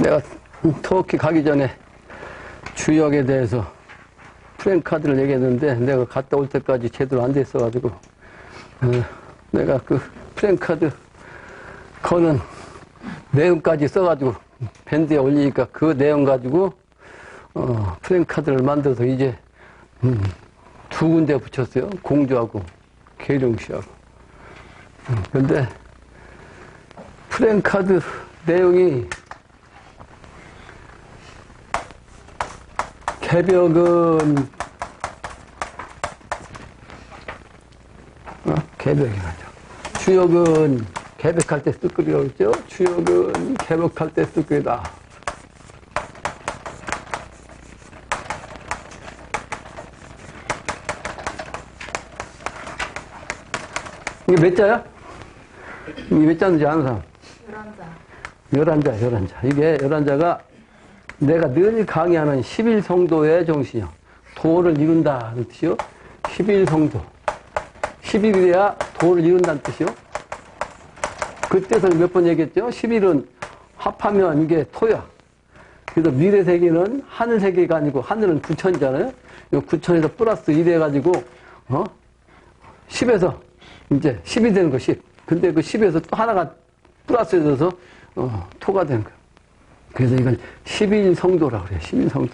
내가 터키 가기 전에 주역에 대해서 프랭카드를 얘기했는데 내가 갔다 올 때까지 제대로 안 됐어가지고 내가 그 프랭카드 거는 내용까지 써가지고 밴드에 올리니까 그 내용 가지고 프랭카드를 만들어서 이제 두 군데 붙였어요. 공주하고 계룡씨하고. 근데 프랭카드 내용이 개벽은 개벽이 맞아. 주역은 개벽할 때 쓰끄리라고 했죠. 주역은 개벽할 때 쓰끄리다. 이게 몇 자야? 이게 몇 자인지 아는 사람? 11자. 11자. 이게 11자가 내가 늘 강의하는 11성도의 정신이요. 도를 이룬다는 뜻이요. 11성도. 11이래야 도를 이룬다는 뜻이요. 그때서 몇 번 얘기했죠. 11은 합하면 이게 토야. 그래서 미래 세계는 하늘 세계가 아니고 하늘은 구천이잖아요. 9천에서 플러스 1 해가지고 10에서 이제 10이 되는 거 10. 근데 그 10에서 또 하나가 플러스 돼서 토가 되는 거예요. 그래서 이걸 11성도라고 그래요. 11성도.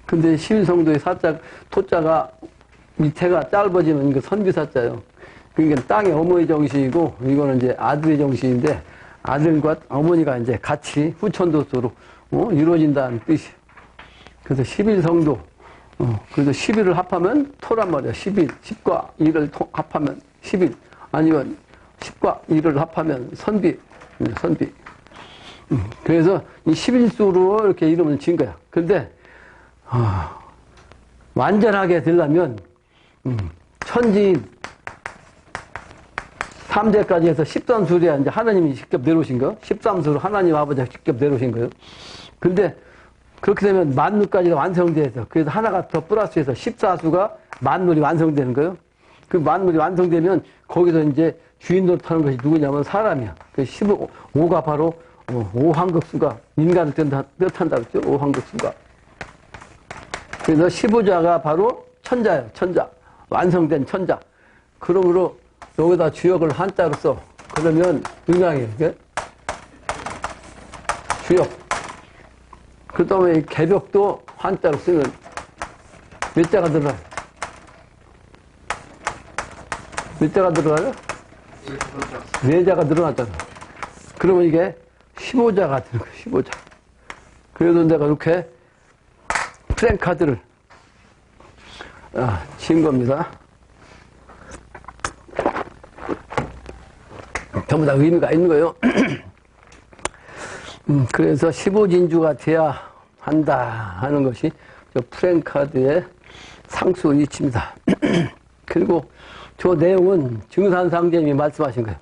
근데 11성도의 사자, 토자가 밑에가 짧아지면 이거 선비사자예요. 그러니까 땅의 어머니 정신이고 이거는 이제 아들의 정신인데 아들과 어머니가 이제 같이 후천도수로 이루어진다는 뜻이에요. 그래서 11성도. 그래서 11을 합하면 토란 말이야. 11. 10과 1을 합하면 11. 아니면 10과 1을 합하면 선비. 선비. 그래서 이 11수로 이렇게 이름을 지은 거야. 근데, 완전하게 되려면, 천지인 3대까지 해서 13수리야 이제 하나님이 직접 내려오신 거. 13수로 하나님 아버지가 직접 내려오신 거예요. 근데, 그렇게 되면 만물까지가 완성돼서, 그래서 하나가 더 플러스해서 14수가 만물이 완성되는 거예요. 그 만물이 완성되면, 거기서 이제 주인 노릇하는 것이 누구냐면 사람이야. 그 15가 바로 오황극수가 인간을 뜻한다고 했죠. 오황극수가. 그래서 15자가 바로 천자예요. 천자. 완성된 천자. 그러므로 여기다 주역을 한자로 써. 그러면 응양이에요. 이게? 주역. 그 다음에 개벽도 한자로 쓰면 몇 자가 들어가요? 몇 자가 들어가요? 4자가 늘어났잖아. 그러면 이게 15자가 되는 거야, 15자. 그래서 내가 이렇게 프랭카드를 지은 겁니다. 전부 다 의미가 있는 거예요. 그래서 15진주가 돼야 한다 하는 것이 저 프랭카드의 상수 이치입니다. 그리고 저 내용은 증산상제님이 말씀하신 거예요.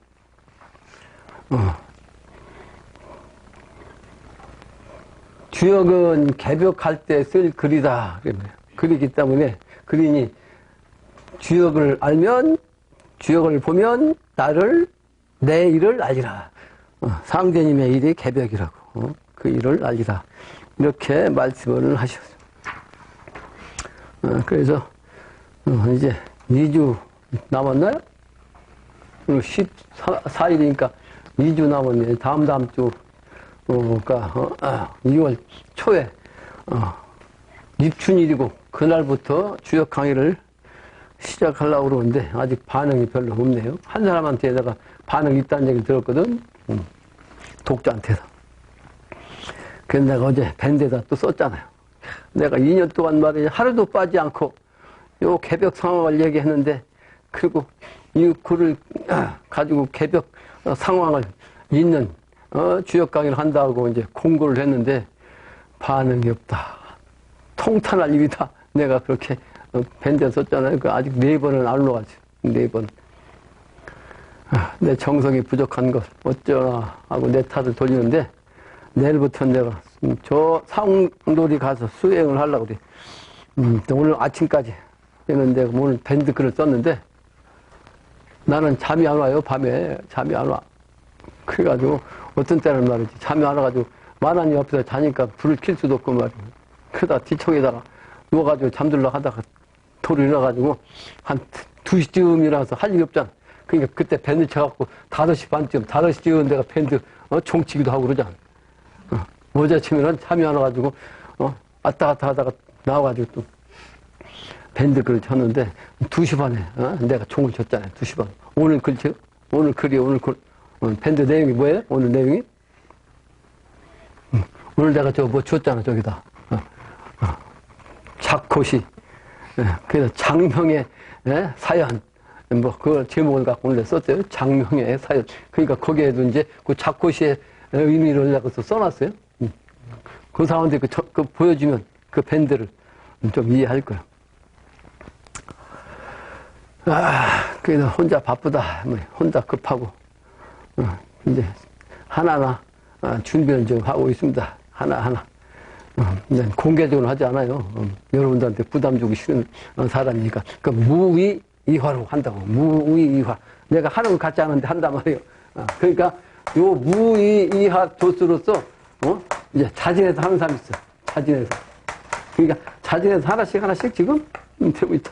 주역은 개벽할 때 쓸 글이다. 글이기 때문에 글이니 주역을 알면 주역을 보면 나를 내 일을 알리라. 상제님의 일이 개벽이라고. 그 일을 알리라. 이렇게 말씀을 하셨어요. 그래서 이제 2주 남았나요? 14일이니까 2주 남았네. 다음 주가 2월 초에 입춘일이고 그날부터 주역 강의를 시작하려고 그러는데 아직 반응이 별로 없네요. 한 사람한테다가 반응이 있다는 얘기를 들었거든. 독자한테서. 그래서 내가 어제 밴드에다 또 썼잖아요. 내가 2년 동안 말이야 하루도 빠지 않고 요 개벽 상황을 얘기했는데 그리고 이 글을 가지고 개벽 상황을 읽는 주역 강의를 한다고 이제 공고를 했는데 반응이 없다. 통탄할 일이다. 내가 그렇게 밴드에 썼잖아요. 그 아직 4번은 안 올라가지. 4번. 내 정성이 부족한 것 어쩌나 하고 내 탓을 돌리는데 내일부터는 내가 저 상돌이 가서 수행을 하려고 그래. 오늘 아침까지 했는데 오늘 밴드 글을 썼는데 나는 잠이 안 와요, 밤에. 잠이 안 와. 그래가지고, 어떤 때는 말이지. 잠이 안 와가지고, 만화님 옆에서 자니까 불을 켤 수도 없고 말이야. 그러다 뒤척에다가 누워가지고 잠들러 하다가 도로 일어나가지고, 한 2시쯤 일어나서 할 일이 없잖아. 그러니까 그때 밴드 쳐갖고 5시 반쯤, 5시쯤 내가 밴드, 종치기도 하고 그러잖아. 모자 치면은 잠이 안 와가지고, 왔다 갔다 하다가 나와가지고 또, 밴드 글을 쳤는데, 2시 반에, 내가 종을 쳤잖아요. 2시 반. 오늘 글 쳐? 오늘 글이요, 오늘 글. 밴드 내용이 뭐예요? 오늘 내용이? 오늘 내가 저거 뭐 줬잖아, 저기다. 작고시. 그래서 장명의 사연. 뭐, 그걸 제목을 갖고 오늘 썼어요. 장명의 사연. 그러니까 거기에도 이제 그 작고시의 의미를 내가 써놨어요. 그 사람들이 그 보여주면 그 밴드를 좀 이해할 거야. 그래서 혼자 바쁘다. 혼자 급하고. 이제 하나하나 준비를 좀 하고 있습니다. 하나하나. 이제 공개적으로 하지 않아요. 여러분들한테 부담 주기 싫은 사람이니까. 그 무의이화로 한다고. 무의이화. 내가 하는 건 같지 않은데 한단 말이에요. 그러니까 요 무의이화 도수로서 이제 자진해서 하는 사람이 있어. 자진해서. 그러니까 자진해서 하나씩 지금 되고 있다.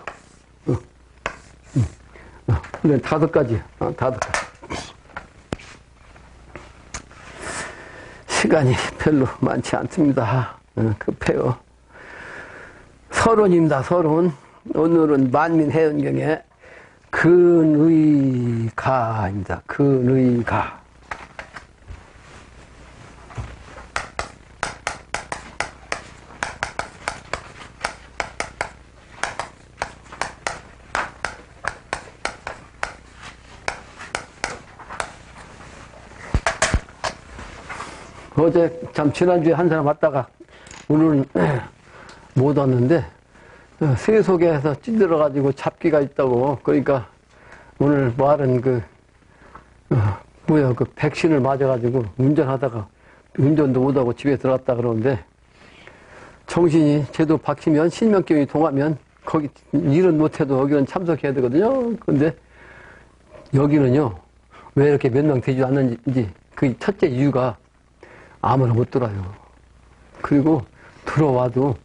근데 5가지. 5가지. 시간이 별로 많지 않습니다. 급해요. 서론입니다. 서론. 오늘은 만민해연경의 근의가입니다. 근의가. 어제 참 지난주에 한 사람 왔다가 오늘은 못 왔는데 새 속에서 찌들어가지고 잡기가 있다고. 그러니까 오늘 말은 그 백신을 맞아가지고 운전하다가 운전도 못하고 집에 들어갔다 그러는데 정신이 제도 박히면 신명경이 통하면 거기 일은 못해도 여기는 참석해야 되거든요. 근데 여기는요 왜 이렇게 몇 명 되지 않는지 그 첫째 이유가 아무나 못 들어요. 그리고 들어와도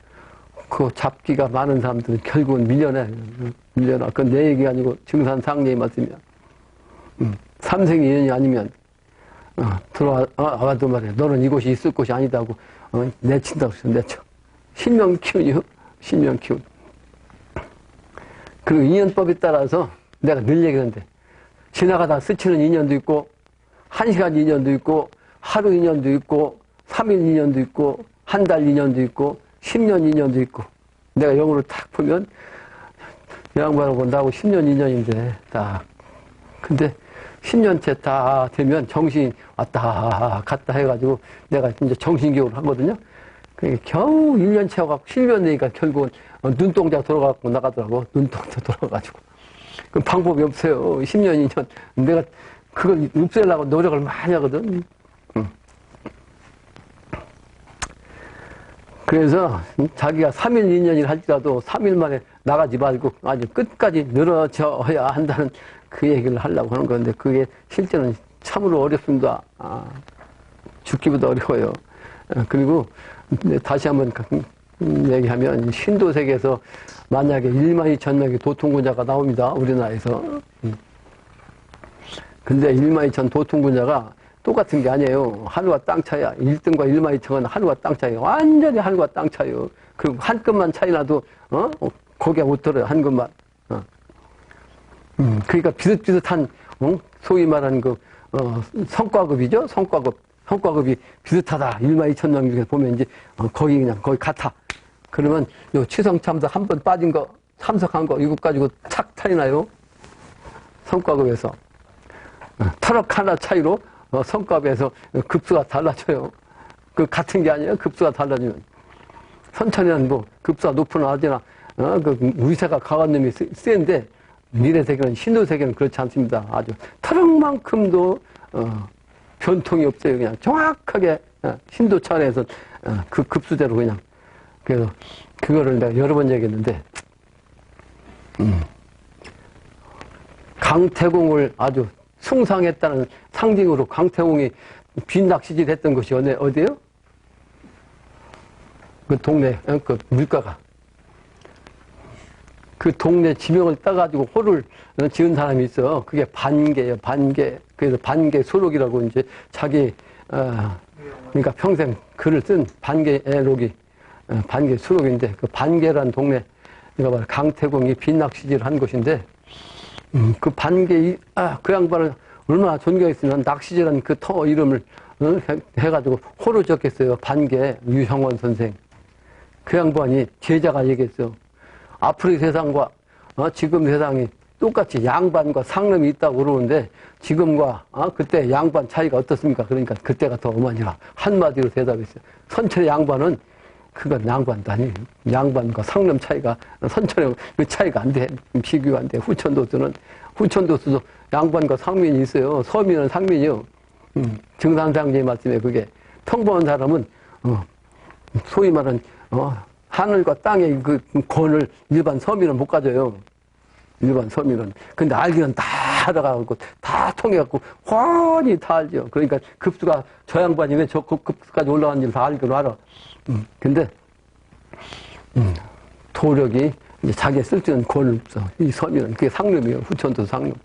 그 잡기가 많은 사람들은 결국은 밀려나. 그건 내 얘기가 아니고 증산상례의 말씀이야. 삼생의 인연이 아니면 들어와도 말이야. 너는 이곳이 있을 곳이 아니다고 내친다고 했어. 내쳐. 신명 키운이요. 신명 키운. 그리고 인연법에 따라서 내가 늘 얘기하는데 지나가다 스치는 인연도 있고 1시간 인연도 있고 하루 인연도 있고 3일 인연도 있고 한 달 인연도 있고 10년 인연도 있고 내가 영어로 딱 보면 양반하고 나하고 10년 인연인데 딱 근데 10년째 다 되면 정신이 왔다 갔다 해가지고 내가 이제 정신교육을 하거든요. 그게 겨우 1년 채워갖고 10년 되니까 결국은 눈동자 돌아가고 나가더라고. 눈동자 돌아가가지고. 그 방법이 없어요. 10년 인연. 내가 그걸 없애려고 노력을 많이 하거든. 그래서 자기가 3일 2년을 할지라도 3일 만에 나가지 말고 아주 끝까지 늘어져야 한다는 그 얘기를 하려고 하는 건데 그게 실제는 참으로 어렵습니다. 죽기보다 어려워요. 그리고 다시 한번 얘기하면 신도세계에서 만약에 1만 2천 명의 도통군자가 나옵니다. 우리나라에서. 근데 1만 2천 도통군자가 똑같은 게 아니에요. 하늘과 땅 차이야. 1등과 1만 2천은 하늘과 땅 차이야. 완전히 하늘과 땅 차이요. 그리고 한 끗만 차이 나도, 고개 못 들어요. 한 끗만. 그러니까 비슷비슷한, 소위 말하는 성과급이죠? 성과급이 비슷하다. 1만 2천 명 중에 보면 이제, 거기 그냥 거의 같아. 그러면 요 치성참사 한 번 빠진 거, 참석한 거, 이거 가지고 착 차이 나요. 성과급에서. 터럭 하나 차이로 성과급에서 급수가 달라져요. 그 같은 게 아니에요. 급수가 달라지면. 선천에는 뭐 급수가 높으나 하지나 그 위세가 강한 놈이 센데 미래세계는 신도세계는 그렇지 않습니다. 아주 터럭만큼도 변통이 없어요. 그냥 정확하게 신도 차원에서 그 급수대로 그냥. 그래서 그거를 내가 여러 번 얘기했는데 강태공을 아주 숭상했다는 상징으로 강태공이 빈낚시질 했던 곳이 어디예요? 그 동네, 그 물가가. 그 동네 지명을 따가지고 호를 지은 사람이 있어. 그게 반개예요, 반개. 그래서 반개 수록이라고 이제 자기, 그러니까 평생 글을 쓴 반개록이, 반개 수록인데, 그 반개란 동네, 그러니까 바로 강태공이 빈낚시질을 한 곳인데, 그 반개, 그 양반을 얼마나 존경했으면 낚시질한 그 터 이름을 해가지고 호로 적겠어요. 반개 유형원 선생. 그 양반이 제자가 얘기했어. 앞으로의 세상과 지금 세상이 똑같이 양반과 상름이 있다고 그러는데 지금과 그때 양반 차이가 어떻습니까? 그러니까 그때가 더 어머니라 한마디로 대답했어요. 선천의 양반은 그건 양반도 아니에요. 양반과 상름 차이가 선천의 그 차이가 안 돼. 비교가 안 돼. 후천도수도 양반과 상민이 있어요. 서민은 상민이요. 증산상제의 말씀에 그게 평범한 사람은 소위 말하는 하늘과 땅의 그 권을 일반 서민은 못 가져요. 일반 서민은. 근데 알기는 다 알아가고 다 통해갖고 훤히 다 알죠. 그러니까 급수가 저 양반이 왜 저 급수까지 올라갔는지 다 알기는 알아. 근데 도력이 이제 자기가 쓸 수 있는 권을 없어. 이 서민은 그게 상lum이에요. 후천도 상lum.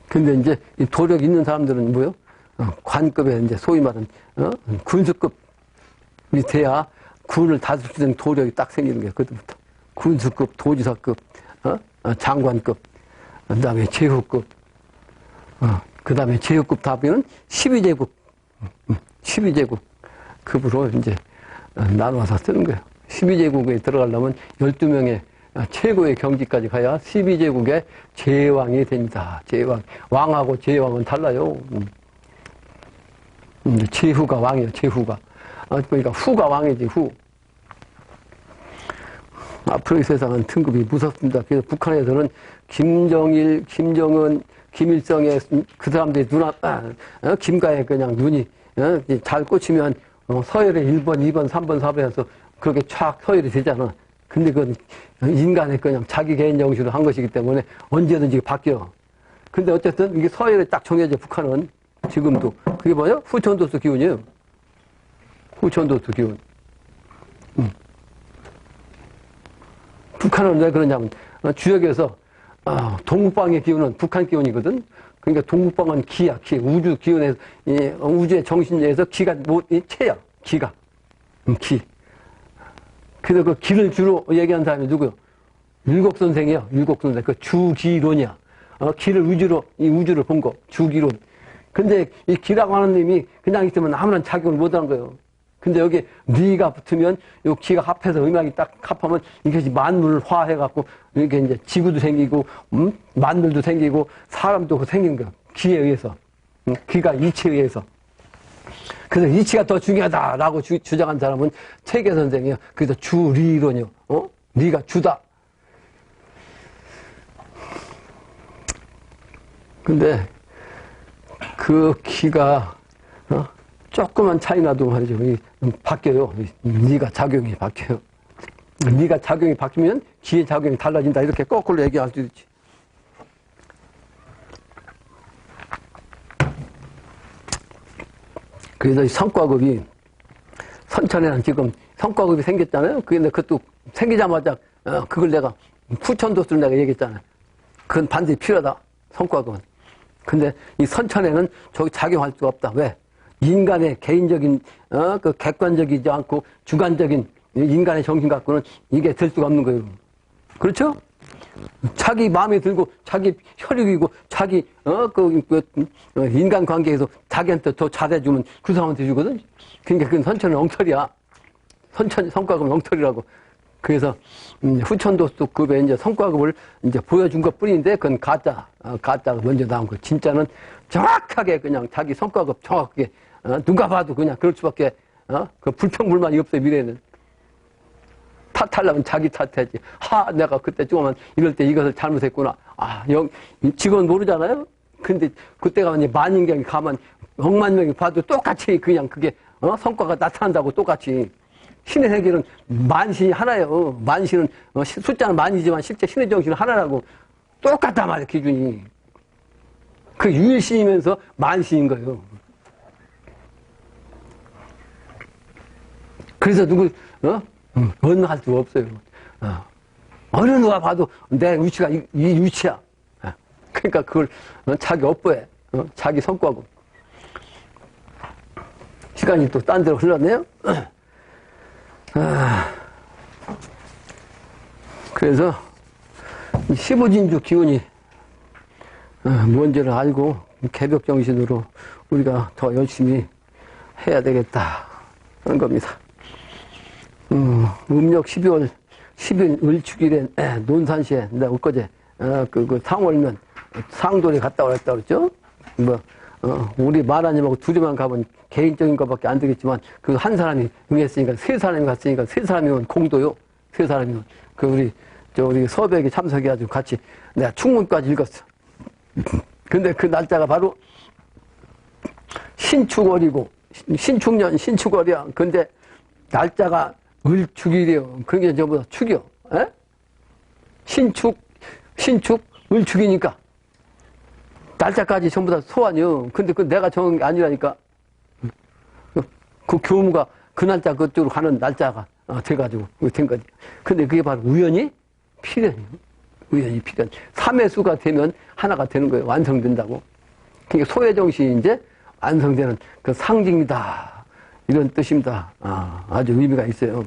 근데 이제 이 도력 있는 사람들은 뭐요? 관급에 이제 소위 말하는 군수급이 돼야 군을 다스릴 수 있는 도력이 딱 생기는 거예요. 그때부터 군수급, 도지사급, 장관급, 그 다음에 제후급, 그 다음에 제후급 다음에는 12제국, 12제국 급으로 이제 나눠서 쓰는 거예요. 12제국에 들어가려면 12명의 최고의 경지까지 가야 12제국의 제왕이 됩니다. 제왕. 왕하고 제왕은 달라요. 제후가 왕이에요, 제후가. 그러니까 후가 왕이지, 후. 앞으로의 세상은 등급이 무섭습니다. 그래서 북한에서는 김정일, 김정은, 김일성의 그 사람들이 김가에 그냥 눈이 잘 꽂히면 서열에 1번, 2번, 3번, 4번 해서 그렇게 촥 서열이 되잖아. 근데 그건 인간의 그냥 자기 개인 정신으로 한 것이기 때문에 언제든지 바뀌어. 근데 어쨌든 이게 서열에 딱 정해져, 북한은. 지금도. 그게 뭐예요? 후천도수 기운이에요. 후천도수 기운. 북한은 왜 그러냐면, 주역에서, 동북방의 기운은 북한 기운이거든? 그러니까 동북방은 기야, 기. 우주 기운에서, 우주의 정신에서 기가, 체야. 기가. 기. 그래서 그 기를 주로 얘기한 사람이 누구요? 율곡선생이요. 율곡선생. 그 주기론이야. 기를 이 우주를 본 거. 주기론. 근데 이 기라고 하는 놈이 그냥 있으면 아무런 작용을 못 하는 거예요. 근데 여기 리가 붙으면 요 기가 합해서 음악이 딱 합하면 이게 만물을 화해갖고 이게 이제 지구도 생기고, 만물도 생기고, 사람도 생긴 거예요. 기에 의해서. 기가 이치에 의해서. 그래서 이치가 더 중요하다라고 주장한 사람은 최계 선생이에요. 그래서 주리론이요. 리가 주다. 근데 그 기가 조그만 차이 나도 말이죠. 바뀌어요. 리가 작용이 바뀌어요. 리가 작용이 바뀌면 기의 작용이 달라진다. 이렇게 거꾸로 얘기할 수 있지. 그래서 이 성과급이 선천에는 지금 성과급이 생겼잖아요. 근데 그것도 생기자마자 그걸 내가 후천도수를 내가 얘기했잖아요. 그건 반드시 필요하다. 성과급은. 근데 이 선천에는 저기 작용할 수가 없다. 왜? 인간의 개인적인 그 객관적이지 않고 주관적인 인간의 정신 갖고는 이게 될 수가 없는 거예요. 그렇죠? 자기 마음에 들고 자기 혈육이고 자기 인간 관계에서 자기한테 더 잘해주면 그 사람한테 주거든. 그러니까 그건 선천은 엉터리야. 성과급은 엉터리라고. 그래서 후천도수급에 이제 성과급을 이제 보여준 것 뿐인데 그건 가짜가 먼저 나온 거. 진짜는 정확하게 그냥 자기 성과급 정확하게 누가 봐도 그냥 그럴 수밖에 그 불평불만이 없어요. 미래에는. 탓하려면 자기 탓해야지. 내가 그때 조금만 이럴 때 이것을 잘못했구나. 지금은 모르잖아요? 근데 그때가 이제 만인경이 가만 억만 명이 봐도 똑같이 그냥 그게, 성과가 나타난다고 똑같이. 신의 세계는 만신이 하나예요. 만신은, 숫자는 만이지만 실제 신의 정신은 하나라고. 똑같단 말이야, 기준이. 그 유일신이면서 만신인 거예요. 그래서 누구, 언할 수가 없어요. 어느 누가 봐도 내 위치가 이 위치야. 그러니까 그걸 자기 업보에, 자기 성과고. 시간이 또 딴 데로 흘렀네요. 그래서 15진주 기운이 뭔지를 알고 개벽정신으로 우리가 더 열심히 해야 되겠다 하는 겁니다. 음력 12월 10일 을축일에 논산시에 내가 엊그제 그 상월면 상돌에 갔다 오랬다 그랬죠. 우리 마라님하고 둘이만 가면 개인적인 것밖에 안 되겠지만 그 한 사람이 응했으니까 세 사람이 갔으니까 세 사람이면 공도요. 세 사람이면 우리 서백이 참석해가지고 같이 내가 충문까지 읽었어. 근데 그 날짜가 바로 신축월이고 신축년 신축월이야. 근데 날짜가 을축일이요. 그게 저보다 축이요. 에? 신축 을축이니까 날짜까지 전부 다 소환이요. 근데 그 내가 정한 게 아니라니까. 그 교무가 그 날짜 그쪽으로 가는 날짜가 돼가지고 된 거지. 근데 그게 바로 우연히 필연이요. 우연히 필연. 3의 수가 되면 하나가 되는 거예요. 완성된다고. 그러니까 소외정신이 이제 완성되는 그 상징이다. 이런 뜻입니다. 아주 의미가 있어요.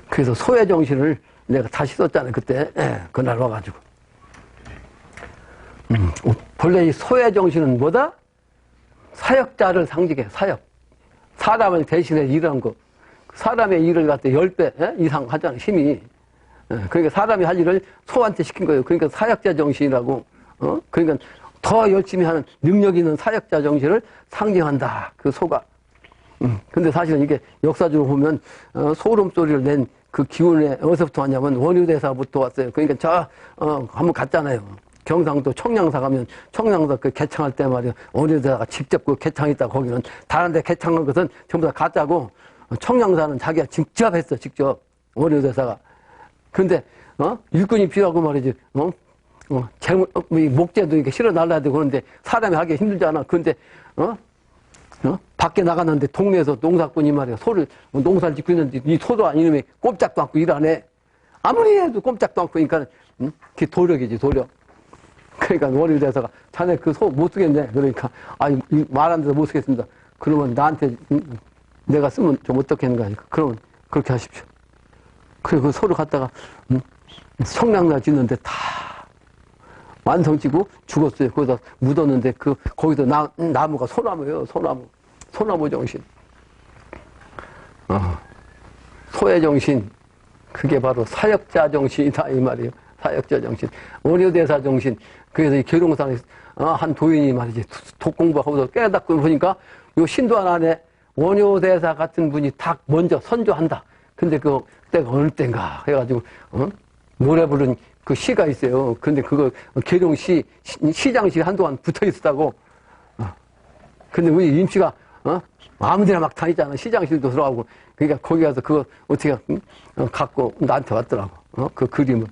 그래서 소외정신을 내가 다시 썼잖아요. 그때. 그날 와가지고. 본래 이 소외정신은 뭐다? 사역자를 상징해, 사역. 사람을 대신해 일하는 거. 사람의 일을 갖다 10배 이상 하잖아, 힘이. 그러니까 사람이 할 일을 소한테 시킨 거예요. 그러니까 사역자 정신이라고. 그러니까 더 열심히 하는 능력 있는 사역자 정신을 상징한다. 그 소가. 근데 사실은 이게 역사적으로 보면, 소름 소리를 낸 그 기운에 어디서부터 왔냐면 원효대사부터 왔어요. 그러니까 한번 갔잖아요. 경상도 청량사 가면 청량사 그 개창할 때 말이야. 원효대사가 직접 그 개창했다. 거기는 다른 데 개창한 것은 전부 다 가짜고 청량사는 자기가 직접 했어. 직접. 원효대사가. 근데 일꾼이 필요하고 말이지. 목재도 이렇게 실어 날라야 되고 그런데 사람이 하기 힘들잖아. 근데 밖에 나갔는데 동네에서 농사꾼이 말이야. 농사를 짓고 있는데 이 소도 아닌 놈이 꼼짝도 않고 일 안 해. 아무리 해도 꼼짝도 않고 그러니까 그게 도력이지, 도력. 그러니까 원효대사가 자네 그 소 못 쓰겠네. 그러니까 말한 데서 못 쓰겠습니다. 그러면 나한테 내가 쓰면 좀 어떻겠는가 하니까 그러면 그렇게 하십시오. 그리고 그 소를 갖다가 성냥나 짓는데 다 완성지고 죽었어요. 거기다 묻었는데 거기서 나무가 소나무예요. 소나무 정신. 소의 정신. 그게 바로 사역자 정신이다 이 말이에요. 사역자 정신. 원효대사 정신. 그래서 이 계룡산에 한 도인이 말이지 독 공부하고서 깨닫고 보니까 요 신도안 안에 원효대사 같은 분이 딱 먼저 선조한다. 근데 그때가 어느 때인가 해가지고 노래 부른 그 시가 있어요. 근데 그거 계룡시 시장시 한동안 붙어 있었다고. 근데 우리 임씨가 아무데나 막 다니잖아. 시장실도 들어가고. 그러니까 거기 가서 그거 어떻게 갖고 나한테 왔더라고. 그 그림을.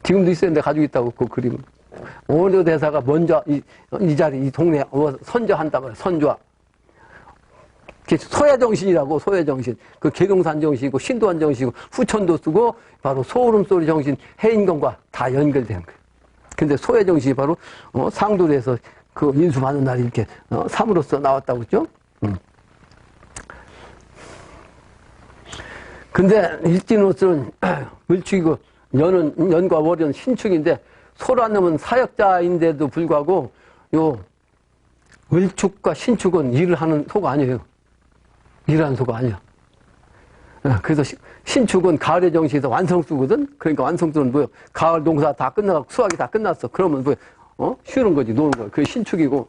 지금도 있어요. 내가 가지고 있다고 그 그림을. 원효대사가 먼저 이 자리 이 동네에 선조한단 말이야. 선조와. 소외정신이라고, 소외정신. 그 계룡산 정신이고, 신도한 정신이고, 후천도 쓰고, 바로 소울음소리 정신, 해인경과 다 연결되는 거예요. 근데 소외정신이 바로, 상도리에서 그 인수받는 날이 이렇게, 삼으로서 나왔다고 했죠? 근데 일진으로서는 을축이고, 연과 월은 신축인데, 소란 놈은 사역자인데도 불구하고, 을축과 신축은 일을 하는 소가 아니에요. 일하는 소가 아니야. 그래서 신축은 가을의 정신에서 완성수거든? 그러니까 완성수는 뭐예요? 가을 농사 다 끝나고 수확이 다 끝났어. 그러면 뭐예요? 쉬는 거지, 노는 거야. 그게 신축이고.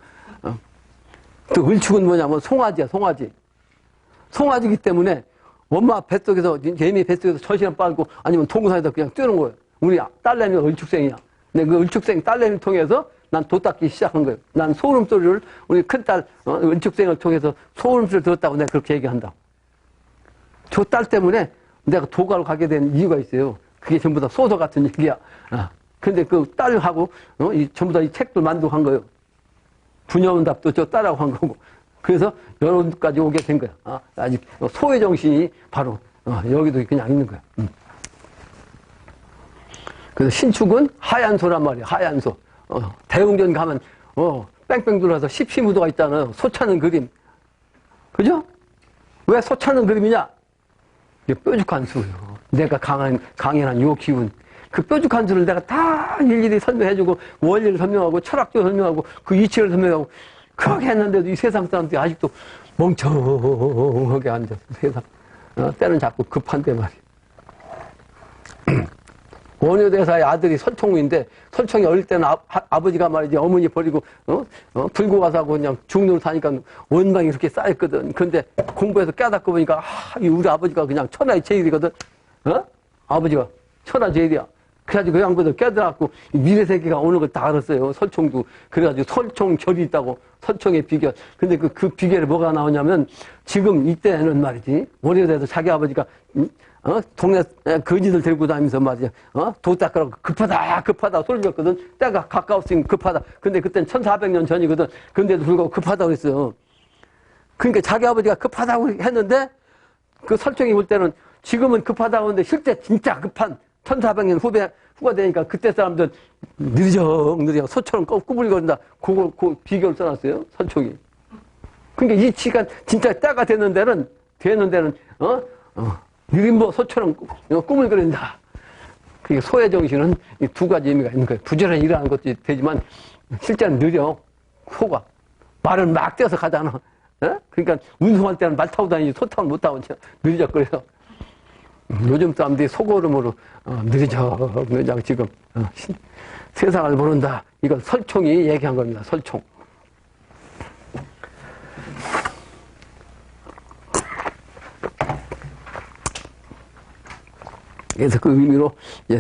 또 을축은 뭐냐면 송아지야, 송아지. 송아지기 때문에 엄마 뱃속에서, 개미 뱃속에서 젖이랑 빨고 아니면 동산에다 그냥 뛰는 거예요. 우리 딸내미가 을축생이야. 근데 그 을축생 딸내미를 통해서 난 도 닦기 시작한 거예요. 난 소름소리를 우리 큰딸 은축생을 통해서 소름소리를 들었다고 내가 그렇게 얘기한다. 저 딸 때문에 내가 도가로 가게 된 이유가 있어요. 그게 전부 다 소설 같은 얘기야. 근데 그 딸하고, 전부 다 이 책도 만들고 한 거예요. 분녀문답도 저 딸하고 한 거고. 그래서 여론까지 오게 된 거야. 아직 소의 정신이 바로, 여기도 그냥 있는 거야. 그래서 신축은 하얀 소란 말이야, 하얀 소. 대웅전 가면, 뺑뺑 돌아서 십시무도가 있잖아요. 소 차는 그림. 그죠? 왜 소 차는 그림이냐? 이게 뾰족한 수예요. 내가 강연한 요 기운. 그 뾰족한 수를 내가 다 일일이 설명해주고, 원리를 설명하고, 철학적으로 설명하고, 그 이치를 설명하고, 그렇게 했는데도 이 세상 사람들이 아직도 멍청하게 앉아서 세상. 때는 자꾸 급한데 말이야. 원효대사의 아들이 설총인데, 설총이 어릴 때는 아버지가 말이지, 어머니 버리고, 불고 가서 하고 그냥 중노를 사니까 원망이 그렇게 쌓였거든. 근데 공부해서 깨닫고 보니까, 우리 아버지가 그냥 천하의 제일이거든. 아버지가 천하 제일이야. 그래가지고 그 양반들 깨달았고, 미래세계가 오는 걸 다 알았어요. 설총도. 그래가지고 설총결이 있다고, 설총의 비결. 근데 그 비결에 뭐가 나오냐면, 지금 이때는 말이지, 원효대에서 자기 아버지가, 동네 거지들 데리고 다니면서 말이야, 도 닦으라고 급하다 소리 졌거든. 때가 가까웠으니까 급하다. 근데 그때는 1400년 전이거든. 근데도 불구하고 급하다고 했어요. 그러니까 자기 아버지가 급하다고 했는데, 그 설정이 볼 때는 지금은 급하다고 하는데 실제 진짜 급한 1400년 후가 되니까 그때 사람들 느려 소처럼 꾸불거린다. 그 비교를 써놨어요. 설총이. 그러니까 이 치가 진짜 때가 되는 데는 느림보 소처럼 꿈을 그린다. 그게 소의 정신은 이 두 가지 의미가 있는 거예요. 부지런히 일하는 것도 되지만 실제는 느려. 소가 말을 막 떼어서 가잖아. 그러니까 운송할 때는 말 타고 다니지 소 타고 못 타고 느리적거려서. 요즘 사람들이 소고름으로 느리적 지금 세상을 모른다. 이건 설총이 얘기한 겁니다. 설총. 그래서 그 의미로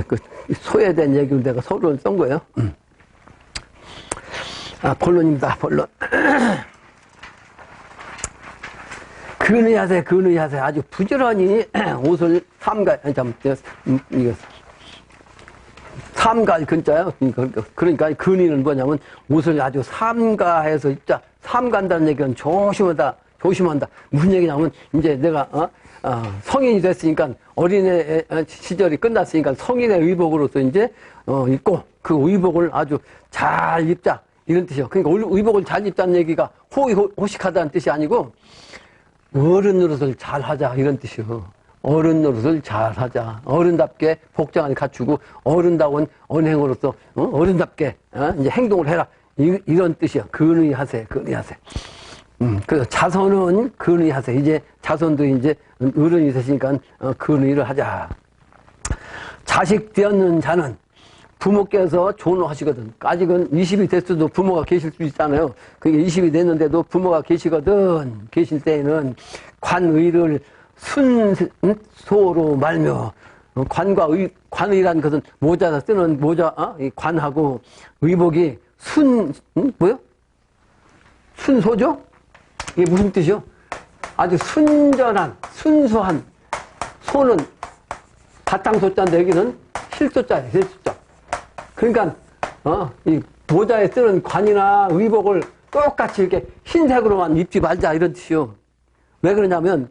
그 소에 대한 얘기를 내가 서론을 쓴 거예요. 본론입니다. 본론. 근의하세 아주 부지런히 옷을 삼가할 근자예요. 그러니까 근의는 뭐냐면 옷을 아주 삼가해서 입자. 삼간다는 얘기는 조심한다. 무슨 얘기냐면 이제 내가 성인이 됐으니까 어린애 시절이 끝났으니까 성인의 의복으로서 이제 입고 그 의복을 아주 잘 입자 이런 뜻이요. 그러니까 의복을 잘 입자는 얘기가 호식하다는 뜻이 아니고 어른 노릇을 잘 하자 이런 뜻이요. 어른 노릇을 잘 하자. 어른답게 복장을 갖추고 어른다운 언행으로서 어른답게 이제 행동을 해라 이런 뜻이요. 근의하세. 그래서 자손은 근의하세. 이제 자손도 이제 어른이 되시니까 근의를 하자. 자식 되었는 자는 부모께서 존호하시거든. 아직은 20이 됐어도 부모가 계실 수 있잖아요. 그게 20이 됐는데도 부모가 계시거든. 계실 때에는 관의를 순소로 말며 관과 관의란 것은 모자다 쓰는 모자, 이 관하고 의복이 순소죠? 이게 무슨 뜻이요? 아주 순전한, 순수한, 소는 바탕소자인데 여기는 실소자예요, 실소자. 그러니까, 이 모자에 쓰는 관이나 의복을 똑같이 이렇게 흰색으로만 입지 말자, 이런 뜻이요. 왜 그러냐면,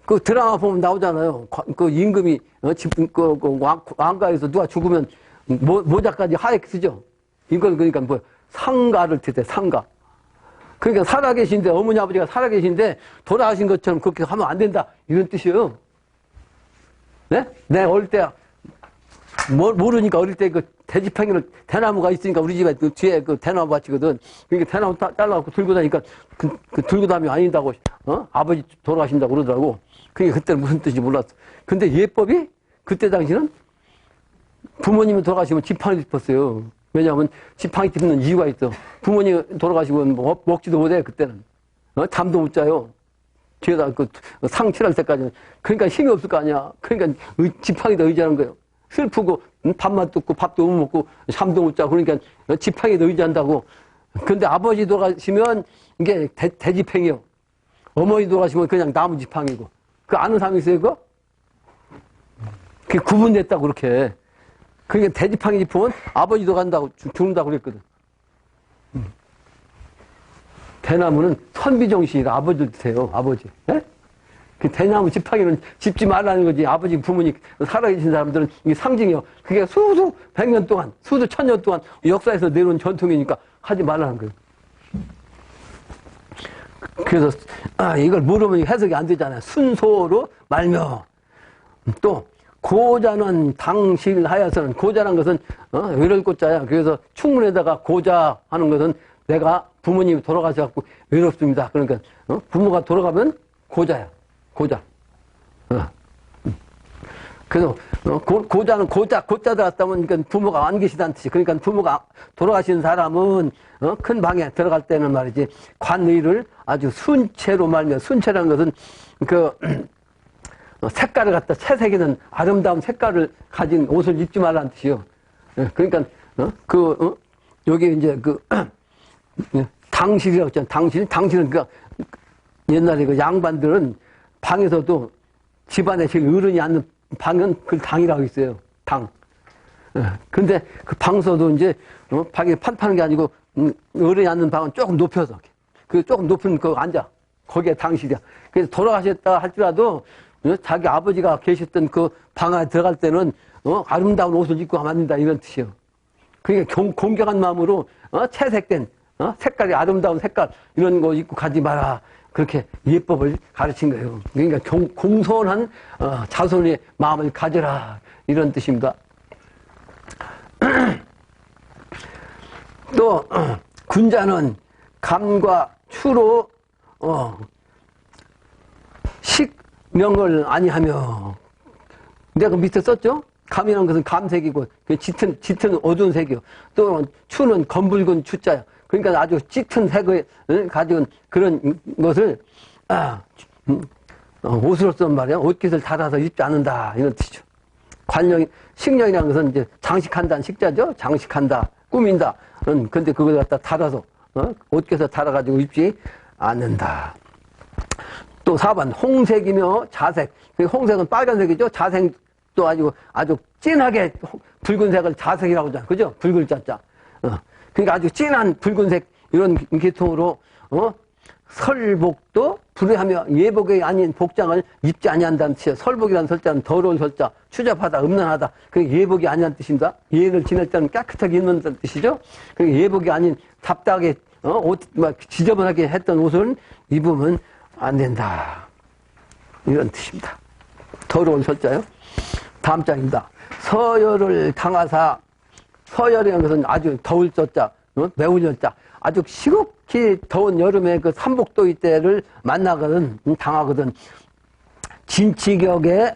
그 드라마 보면 나오잖아요. 그 임금이, 왕가에서 누가 죽으면 모자까지 하얗게 쓰죠. 이건 그러니까 상가를 뜻해, 상가. 그러니까 살아계신데, 어머니 아버지가 살아계신데, 돌아가신 것처럼 그렇게 하면 안 된다. 이런 뜻이에요. 네? 내가 어릴 때, 모르니까 어릴 때 그 대지팽이를, 대나무가 있으니까 우리 집에 그 뒤에 그 대나무 밭이거든. 그러니까 대나무 잘라갖고 들고 다니니까 그 들고 다니면 아닌다고, 아버지 돌아가신다고 그러더라고. 그러니까 그때는 무슨 뜻인지 몰랐어. 근데 예법이 그때 당시는 부모님이 돌아가시면 지팡이 짚었어요. 왜냐하면 지팡이 짚는 이유가 있어. 부모님 돌아가시고 먹지도 못해, 그때는. 잠도 못 자요. 뒤에다 그 상 칠할 때까지는. 그러니까 힘이 없을 거 아니야. 그러니까 지팡이도 의지하는 거예요. 슬프고 밥만 뜯고 밥도 못 먹고 잠도 못 자고 그러니까 지팡이도 의지한다고. 근데 아버지 돌아가시면 이게 대지팽이요. 어머니 돌아가시면 그냥 나무 지팡이고. 그 아는 사람이 있어요, 그거? 그게 구분됐다고 그렇게. 그러니까 대지팡이 짚으면 아버지도 간다고 죽는다고 그랬거든. 대나무는 선비정신이라 아버지도 돼요. 아버지. 예? 그 대나무 지팡이는 짚지 말라는 거지. 아버지 부모님 살아계신 사람들은 이게 상징이요. 그게 수수 백년 동안, 수수 천년 동안 역사에서 내려온 전통이니까 하지 말라는 거예요. 그래서 이걸 모르면 해석이 안 되잖아요. 순소로 말며. 또 고자는 당실하여서는, 고자란 것은 외로울 꽃자야. 그래서 충문에다가 고자 하는 것은 내가 부모님이 돌아가셔갖고 외롭습니다. 그러니까 부모가 돌아가면 고자야. 고자. 그래서 고자는 고자 들어갔다 보니까 부모가 안 계시다는 뜻이. 그러니까 부모가 돌아가신 사람은 큰 방에 들어갈 때는 말이지 관의를 아주 순채로 말며, 순채라는 것은 그 색깔을 갖다 채색이는 아름다운 색깔을 가진 옷을 입지 말라는 뜻이요. 그러니까 여기 이제 당실이라고 했잖아요. 당실은 옛날에 그 양반들은 방에서도 집안에 제일 어른이 앉는 방은 그 당이라고 있어요. 당. 근데 그 방서도 이제 방에 판파는 게 아니고 어른이 앉는 방은 조금 높여서, 그 조금 높은 거 앉아. 거기에 당실이야. 그래서 돌아가셨다 할지라도 자기 아버지가 계셨던 그 방 안에 들어갈 때는 아름다운 옷을 입고 가면 안 된다, 이런 뜻이에요. 그러니까 공경한 마음으로 채색된 색깔이 아름다운 색깔 이런 거 입고 가지 마라. 그렇게 예법을 가르친 거예요. 그러니까 공손한 자손의 마음을 가져라, 이런 뜻입니다. 또 군자는 감과 추로 식명을 아니하며. 내가 밑에 썼죠? 감이라는 것은 감색이고 짙은 어두운 색이요. 또 추는 검붉은 추자야. 그러니까 아주 짙은 색을 가지고 그런 것을 옷으로서 말이야 옷깃을 달아서 입지 않는다, 이런 뜻이죠. 식령이라는 것은 이제 장식한다는 식자죠. 장식한다, 꾸민다. 근데 그걸 갖다 달아서 옷깃을 달아가지고 입지 않는다. 또 4번 홍색이며 자색. 홍색은 빨간색이죠. 자색도 아주 진하게 붉은색을 자색이라고 하잖아요. 그죠? 붉을 자자. 그러니까 아주 진한 붉은색 이런 계통으로 설복도 불의하며 예복이 아닌 복장을 입지 아니한다는 뜻이에요. 설복이라는 설자는 더러운 설자, 추잡하다, 음란하다. 그게 예복이 아니라는 뜻입니다. 예를 지낼 때는 깨끗하게 입는다는 뜻이죠. 그게 예복이 아닌 답답하게 지저분하게 했던 옷을 입으면 안 된다, 이런 뜻입니다. 더러운 설자요. 다음 장입니다. 서열을 당하사. 서열이라는 것은 아주 더울 젖자, 매운 젖자, 아주 시국히 더운 여름에 그 삼복도이 때를 만나거든, 당하거든. 진치격에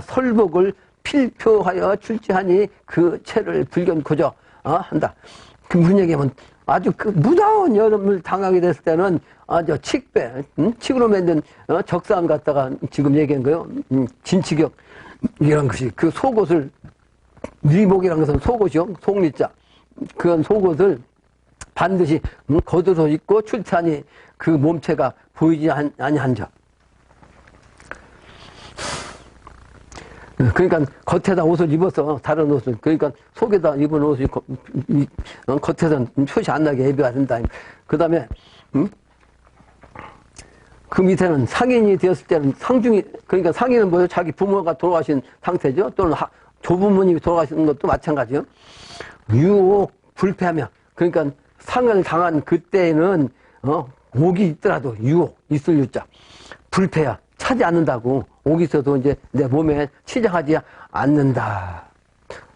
설복을 필표하여 출제하니 그 채를 불견코저 한다. 그 무슨 얘기냐면 아주 그 무더운 여름을 당하게 됐을 때는 아주 칡배, 칡으로 만든 적상 갖다가 지금 얘기한 거예요. 진치격 이런 것이 그 속옷을, 리복이라는 것은 속옷이요. 속리자. 그런 속옷을 반드시 겉으로 입고 출타니 그 몸체가 보이지 아니한 자. 그러니까 겉에다 옷을 입어서 다른 옷을, 그러니까 속에다 입은 옷이 겉에서는 표시 안 나게 예비가 된다. 그 다음에 그 밑에는 상인이 되었을 때는 상중이, 그러니까 상인은 뭐예요? 자기 부모가 돌아가신 상태죠. 또는 조부모님이 돌아가시는 것도 마찬가지요. 유혹 불패하며, 그러니까 상을 당한 그때에는 옥이 있더라도 유혹, 있을 유자, 불패야, 차지 않는다고. 옥이 있어도 이제 내 몸에 치장하지 않는다.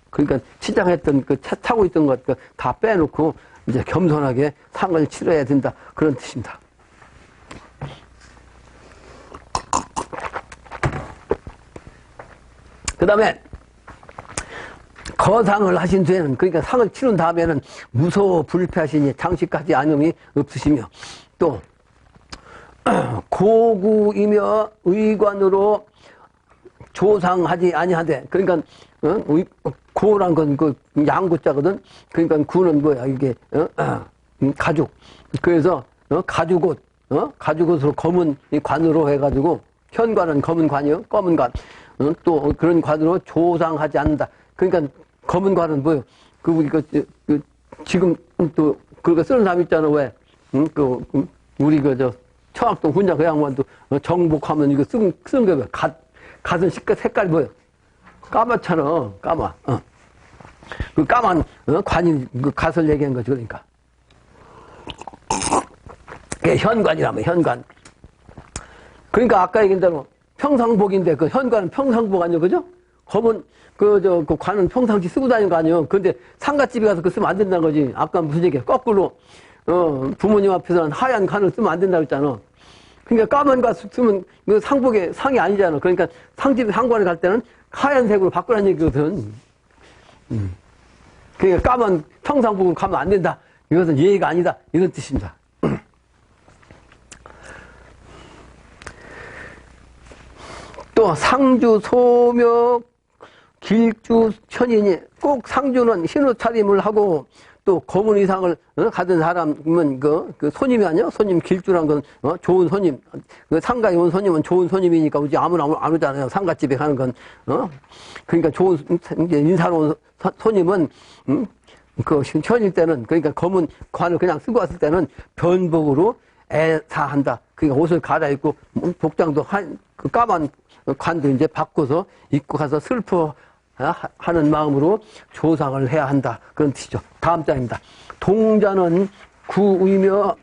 그러니까 치장했던 차고 있던 것 다 빼놓고 이제 겸손하게 상을 치러야 된다, 그런 뜻입니다. 그 다음에 거상을 하신 뒤에는, 그러니까 상을 치른 다음에는 무소 불패하시니 장식까지 안음이 없으시며, 또 고구이며 의관으로 조상하지 아니하되. 그러니까 고란 건 그 양구자거든. 그러니까 구는 뭐야 이게 가죽. 그래서 가죽옷, 가죽옷으로 검은 관으로 해가지고, 현관은 검은 관이요. 검은 관. 또 그런 관으로 조상하지 않는다. 그러니까 검은 관은 뭐요? 지금 또 그거 쓰는 사람 있잖아. 왜? 우리 청학동 훈장 그 양반도 정복하면 이거 쓴 게 왜? 갓은 색깔이 뭐요? 까맣잖아. 까마. 그 까만 관이 그 갓을 얘기한 거죠. 그러니까. 현관이라면 현관. 그러니까 아까 얘기한 대로 평상복인데 그 현관은 평상복 아니요, 그죠? 검은 그 관은 평상시 쓰고 다니는 거 아니요. 근데 상가집에 가서 그 쓰면 안 된다는 거지. 아까 무슨 얘기야? 거꾸로 부모님 앞에서는 하얀 관을 쓰면 안 된다고 했잖아. 그러니까 까만 관 쓰면 그 상복의 상이 아니잖아. 그러니까 상집에 상관에 갈 때는 하얀색으로 바꾸라는 얘기거든. 그러니까 까만 평상복으로 가면 안 된다. 이것은 예의가 아니다. 이런 뜻입니다. 또 상주, 소묘, 길주, 천인이 꼭 상주는 흰옷 차림을 하고 또 검은 의상을 가진 사람은 그 손님이 아니야? 손님 길주란 건 좋은 손님. 그 상가에 온 손님은 좋은 손님이니까 오지 아무나 안 오잖아요. 상가집에 가는 건 그러니까 좋은 이제 인사로 온 손님은 그 천일 때는 그러니까 검은 관을 그냥 쓰고 왔을 때는 변복으로 애사한다. 그러니까 옷을 갈아입고 복장도 그 까만 관도 이제 바꿔서 입고 가서 슬퍼하는 마음으로 조상을 해야 한다. 그런 뜻이죠. 다음 장입니다. 동자는 구의며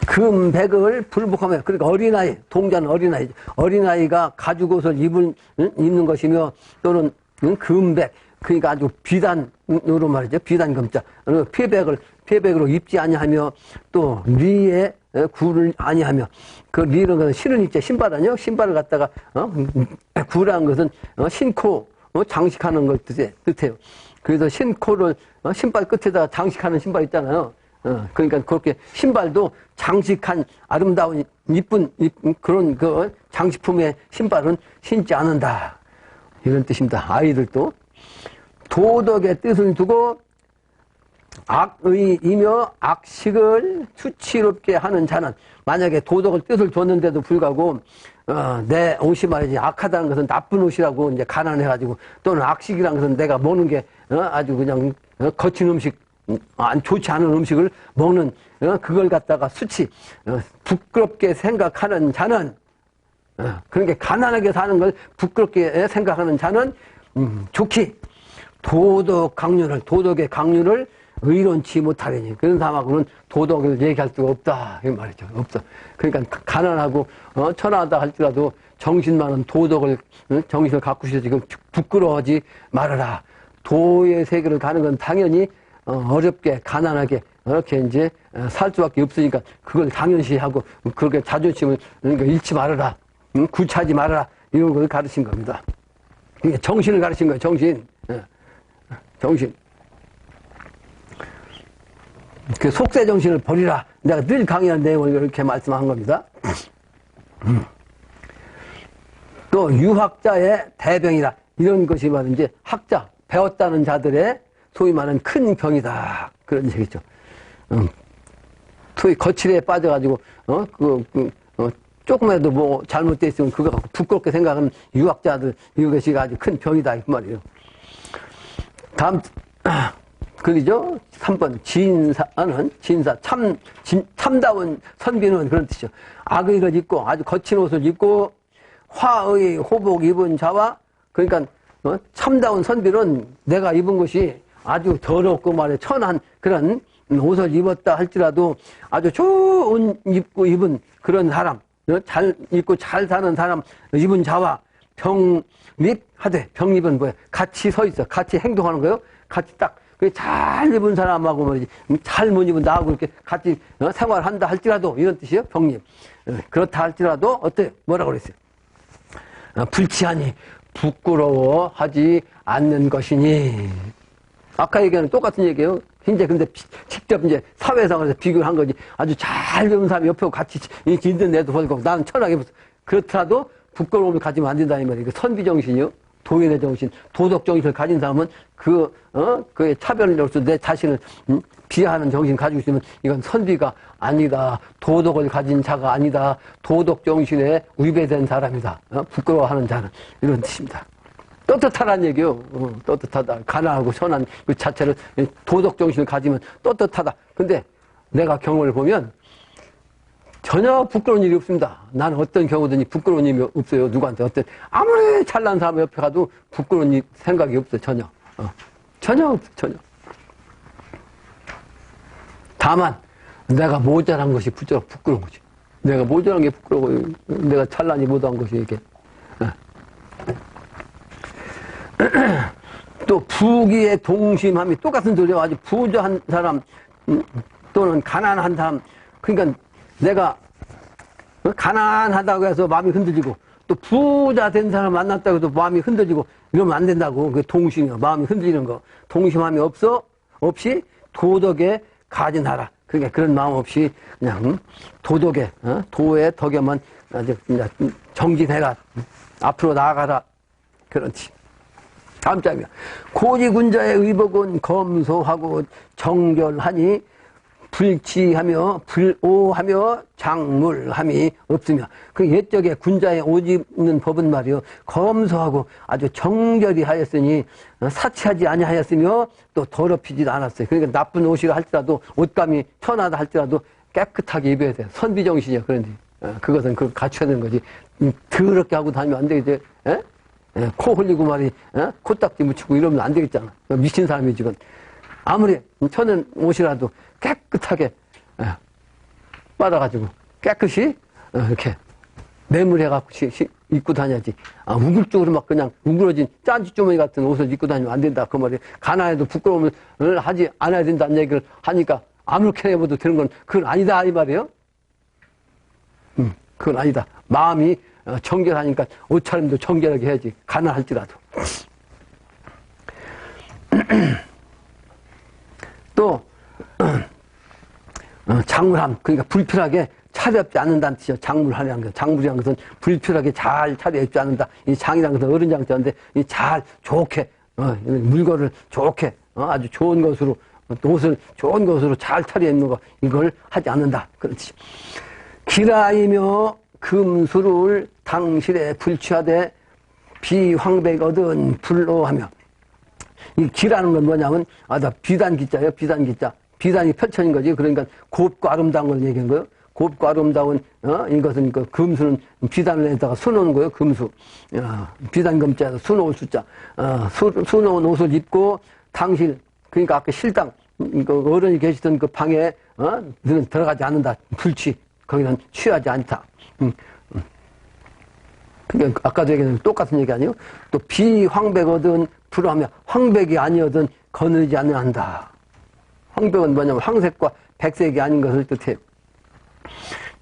금백을 불복하며, 그러니까 어린아이, 동자는 어린아이, 어린아이가 가죽옷을 입는 것이며 또는 금백, 그러니까 아주 비단으로 말이죠. 비단금자. 폐백으로 입지 아니하며 또 리에 구를 아니하며, 그 리는 것은 실은 입자 신발 아니요? 신발을 갖다가 구라는 것은 신코 장식하는 걸 뜻해요. 그래서 신코를 신발 끝에다가 장식하는 신발 있잖아요. 그러니까 그렇게 신발도 장식한 아름다운 이쁜 그런 그 장식품의 신발은 신지 않는다. 이런 뜻입니다. 아이들도 도덕의 뜻을 두고 악의이며 악식을 수치롭게 하는 자는, 만약에 도덕을 뜻을 줬는데도 불구하고 내 옷이 말이지 악하다는 것은 나쁜 옷이라고 이제 가난해가지고, 또는 악식이라는 것은 내가 먹는 게 아주 그냥 거친 음식, 좋지 않은 음식을 먹는 그걸 갖다가 부끄럽게 생각하는 자는, 그러니까 가난하게 사는 걸 부끄럽게 생각하는 자는 좋기 도덕의 강률을 의론치 못하려니, 그런 사람하고는 도덕을 얘기할 수가 없다 이 말이죠. 없어. 그러니까 가난하고 천하다 할지라도 정신만은 정신을 갖고 있어. 지금 부끄러워하지 말아라. 도의 세계를 가는 건 당연히 어렵게 가난하게 이렇게 이제 살 수밖에 없으니까 그걸 당연시하고 그렇게 자존심을 잃지 말아라. 구차하지 말아라. 이런 걸 가르친 겁니다. 정신을 가르친 거예요. 정신. 그 속세 정신을 버리라. 내가 늘 강의한 내용을 이렇게 말씀한 겁니다. 또 유학자의 대병이라. 이런 것이 말이지 학자, 배웠다는 자들의 소위 말하는 큰 병이다. 그런 얘기죠. 소위 거칠에 빠져가지고 조금이라도 뭐 잘못돼 있으면 그거 갖고 부끄럽게 생각하는 유학자들, 이것이 아주 큰 병이다 이 말이에요. 다음 글이죠. 3번 진사 참다운 선비는 그런 뜻이죠. 악의를 입고 아주 거친 옷을 입고 화의 호복 입은 자와, 그러니까 참다운 선비는 내가 입은 것이 아주 더럽고 말해 천한 그런 옷을 입었다 할지라도 아주 좋은 입고 입은 그런 사람, 잘 입고 잘 사는 사람 입은 자와 병립하되, 병립은 뭐야? 같이 서 있어. 같이 행동하는 거예요. 같이 딱 잘 입은 사람하고 말이지 잘 못 입은 나하고 이렇게 같이 생활한다 할지라도, 이런 뜻이에요. 병립. 그렇다 할지라도 어때요? 뭐라고 그랬어요? 불치하니 부끄러워하지 않는 것이니. 아까 얘기하는 똑같은 얘기예요. 이제 근데 직접 이제 사회상에서 비교를 한 거지. 아주 잘 배운 사람이 옆에 같이 있는 애도 벌고 나는 천하게 그렇더라도 부끄러움을 가지면 안 된다 이 말이에요. 선비 정신이요. 도인의 정신, 도덕 정신을 가진 사람은 그의 차별로서 내 자신을 비하하는 정신을 가지고 있으면 이건 선비가 아니다. 도덕을 가진 자가 아니다. 도덕 정신에 위배된 사람이다. 부끄러워하는 자는. 이런 뜻입니다. 떳떳하다는 얘기요. 떳떳하다. 가난하고 선한 그 자체를 도덕 정신을 가지면 떳떳하다. 근데 내가 경험을 보면 전혀 부끄러운 일이 없습니다. 나는 어떤 경우든지 부끄러운 일이 없어요. 누구한테 아무리 잘난 사람 옆에 가도 부끄러운 생각이 없어요. 전혀. 전혀 없어요. 전혀. 다만 내가 모자란 것이 부끄러운 거지. 내가 모자란 게 부끄러워요. 내가 찬란히 못한 것이 이게. 또 부귀의 동심함이 똑같은 소리예요. 아주 부자한 사람 또는 가난한 사람. 그러니까 내가 가난하다고 해서 마음이 흔들리고 또 부자 된 사람 만났다고 해서 마음이 흔들리고 이러면 안 된다고. 그 동심이요. 마음이 흔들리는 거. 동심함이 없이 도덕에 가진하라. 그러니까 그런 마음 없이 그냥 도덕에 도의 덕에만 아주 그냥 정진해라. 앞으로 나아가라. 그런 뜻. 다음 장면. 고지군자의 의복은 검소하고 정결하니 불치하며 불오하며 장물함이 없으며 그 옛적에 군자의 옷 입는 법은 말이요 검소하고 아주 정결히 하였으니 사치하지 아니하였으며 또 더럽히지도 않았어요. 그러니까 나쁜 옷이라 할지라도 옷감이 편하다 할지라도 깨끗하게 입어야 돼요. 선비정신이야. 그런데 그것은 그걸 갖춰야 되는 거지. 더럽게 하고 다니면 안 되겠지. 코 흘리고 말이 코딱지 묻히고 이러면 안 되겠잖아. 미친 사람이 지금 아무리 천연 옷이라도 깨끗하게 빨아가지고 깨끗이 이렇게 매물해갖고 입고 다녀야지. 우글적으로 막 그냥 우그러진 짠지주머니 같은 옷을 입고 다니면 안 된다. 그 말이에요. 가난해도 부끄러움을 하지 않아야 된다는 얘기를 하니까 아무렇게나 해봐도 되는 건 그건 아니다 이 말이에요. 그건 아니다. 마음이 정결하니까 옷차림도 정결하게 해야지. 가난할지라도. 또 장물함, 그러니까 불필하게 차려입지 않는다는 뜻이죠. 장물하는 것. 장물이라는 것은 불필하게 잘 차려입지 않는다. 이 장이라는 것은 어른 장자인데 이 잘 좋게 물건을 좋게 아주 좋은 것으로 옷을 좋은 것으로 잘 차려입는 거 이걸 하지 않는다. 그런 뜻이죠. 기라이며 금수를 당실에 불취하되 비황백 얻은 불로하며 이 기라는 건 뭐냐면 비단 기자예요. 비단 기자. 비단이 편천인 거지. 그러니까 곱고 아름다운 걸 얘기한 거예요. 곱고 아름다운 이것은 그 금수는 비단을 내다가 수놓은 거예요. 금수. 비단 금자에서 수놓을 숫자. 수놓은 옷을 입고 당실 그러니까 아까 실당 그 어른이 계시던 그 방에 들어가지 않는다. 불취. 거기는 취하지 않다. 그러니까 아까도 얘기했는데 똑같은 얘기 아니에요? 또 비황백어든 불하며 황백이 아니어든 거느리지 않는다. 황백은 뭐냐면 황색과 백색이 아닌 것을 뜻해요.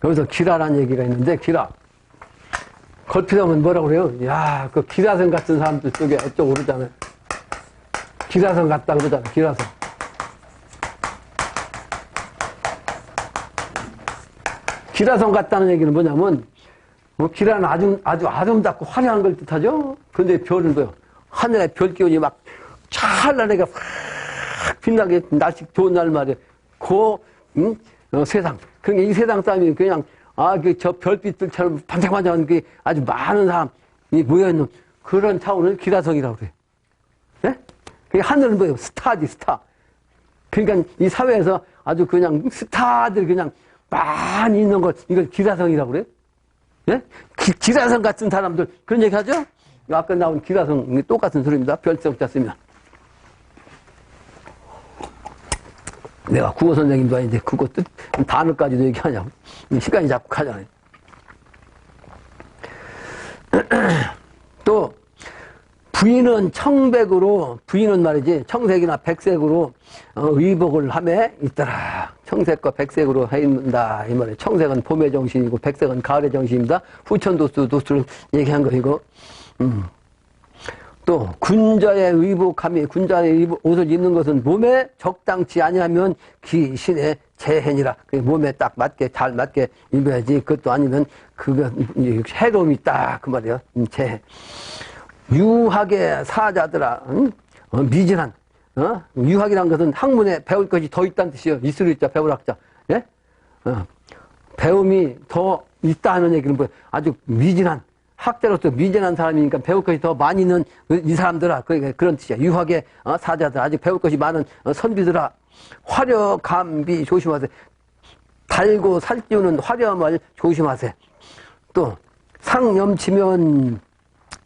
여기서 기라라는 얘기가 있는데 기라. 걸핏하면 뭐라고 그래요? 야, 그 기라성 같은 사람들 쪽에 어쩌고 그러잖아요. 기라성 같다 그러잖아요. 기라성. 기라성 같다는 얘기는 뭐냐면 기라는 아주 아름답고 화려한 걸 뜻하죠. 근데 별은 뭐요? 하늘에 별 기운이 막 찰나게 확 빛나게 날씨 좋은 날 말이에요. 세상. 그러니까 이 세상 사람이 그냥 저 별빛들처럼 반짝반짝한 게 아주 많은 사람이 모여있는 그런 차원을 기라성이라고 그래요. 네? 그 하늘은 뭐예요? 스타지 스타. 그러니까 이 사회에서 아주 그냥 스타들 그냥 많이 있는 걸 이걸 기라성이라고 그래요. 예? 기라성 같은 사람들 그런 얘기 하죠? 아까 나온 기라성 똑같은 소리입니다. 별성자 쓰면. 내가 국어 선생님도 아닌데 그거 뜻 단어까지도 얘기하냐고. 시간이 자꾸 가잖아요. 또 부인은 청백으로 부인은 말이지 청색이나 백색으로 의복을 함에 있더라. 청색과 백색으로 해 있는다 이 말이에요. 청색은 봄의 정신이고 백색은 가을의 정신입니다. 후천도수를 얘기한 거이고. 또 군자의 의복함이 군자의 옷을 입는 것은 몸에 적당치 아니하면 귀신의 재해니라. 몸에 딱 맞게 잘 맞게 입어야지. 그것도 아니면 그거 해로움이 있다 그 말이에요. 재해. 유학의 사자들아, 응? 미진한, 유학이란 것은 학문에 배울 것이 더 있다는 뜻이에요. 있을 있자, 배울 학자. 예? 배움이 더 있다 하는 얘기는 뭐예요? 아주 미진한, 학자로서 미진한 사람이니까 배울 것이 더 많이 있는 이 사람들아. 그런 뜻이야. 유학의 사자들, 아직 배울 것이 많은 선비들아. 화려감비 조심하세요. 달고 살찌우는 화려함을 조심하세요. 또 상염치면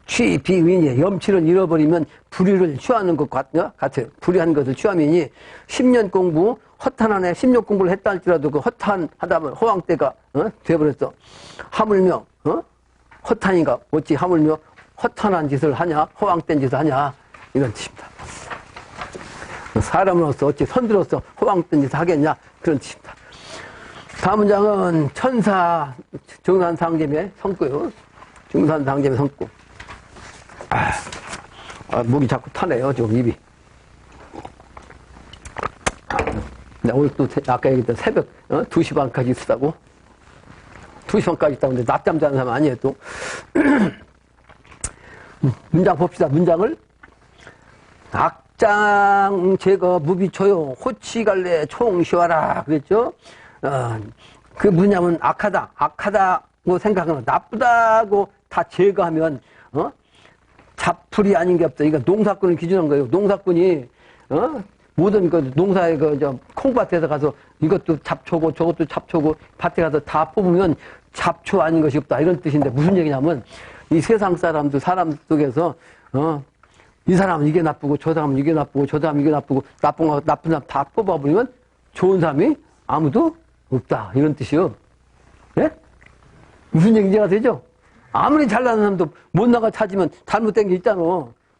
취비위니, 염치를 잃어버리면 불의를 취하는 것 같아요. 불의한 것을 취하면이 10년 공부, 허탄하네. 10년 공부를 했다 할지라도 그 허탄하다면 허황때가 되어버렸어. 하물며 허탄인가 어찌 하물며 허탄한 짓을 하냐, 허황된 짓을 하냐, 이런 뜻입니다. 사람으로서 어찌 선비로서 허황된 짓을 하겠냐, 그런 뜻입니다. 다음 문장은 천사 정산상제의 성구요. 중산상제의 성구. 목이 자꾸 타네요, 지금 입이. 오늘 또 아까 얘기했던 새벽 2시 반까지 있다고. 2시 반까지 있다고. 근데 낮잠 자는 사람 아니에요, 또. 문장 봅시다. 문장을. 악장 제거 무비초요. 호치갈래 총시와라. 그랬죠? 그 문장은 악하다고 생각하면 나쁘다고 다 제거하면, 잡풀이 아닌 게 없다. 이거 농사꾼을 기준한 거예요. 농사꾼이, 모든 그 농사의 콩밭에서 가서 이것도 잡초고 저것도 잡초고 밭에 가서 다 뽑으면 잡초 아닌 것이 없다. 이런 뜻인데 무슨 얘기냐면 이 세상 사람들, 사람 속에서, 이 사람은 이게 나쁘고 저 사람은 이게 나쁘고 저 사람은 이게 나쁘고 나쁜 사람 다 뽑아버리면 좋은 사람이 아무도 없다. 이런 뜻이요. 예? 무슨 얘기인지가 되죠? 아무리 잘나는 사람도 못 나가 찾으면 잘못된 게 있잖아.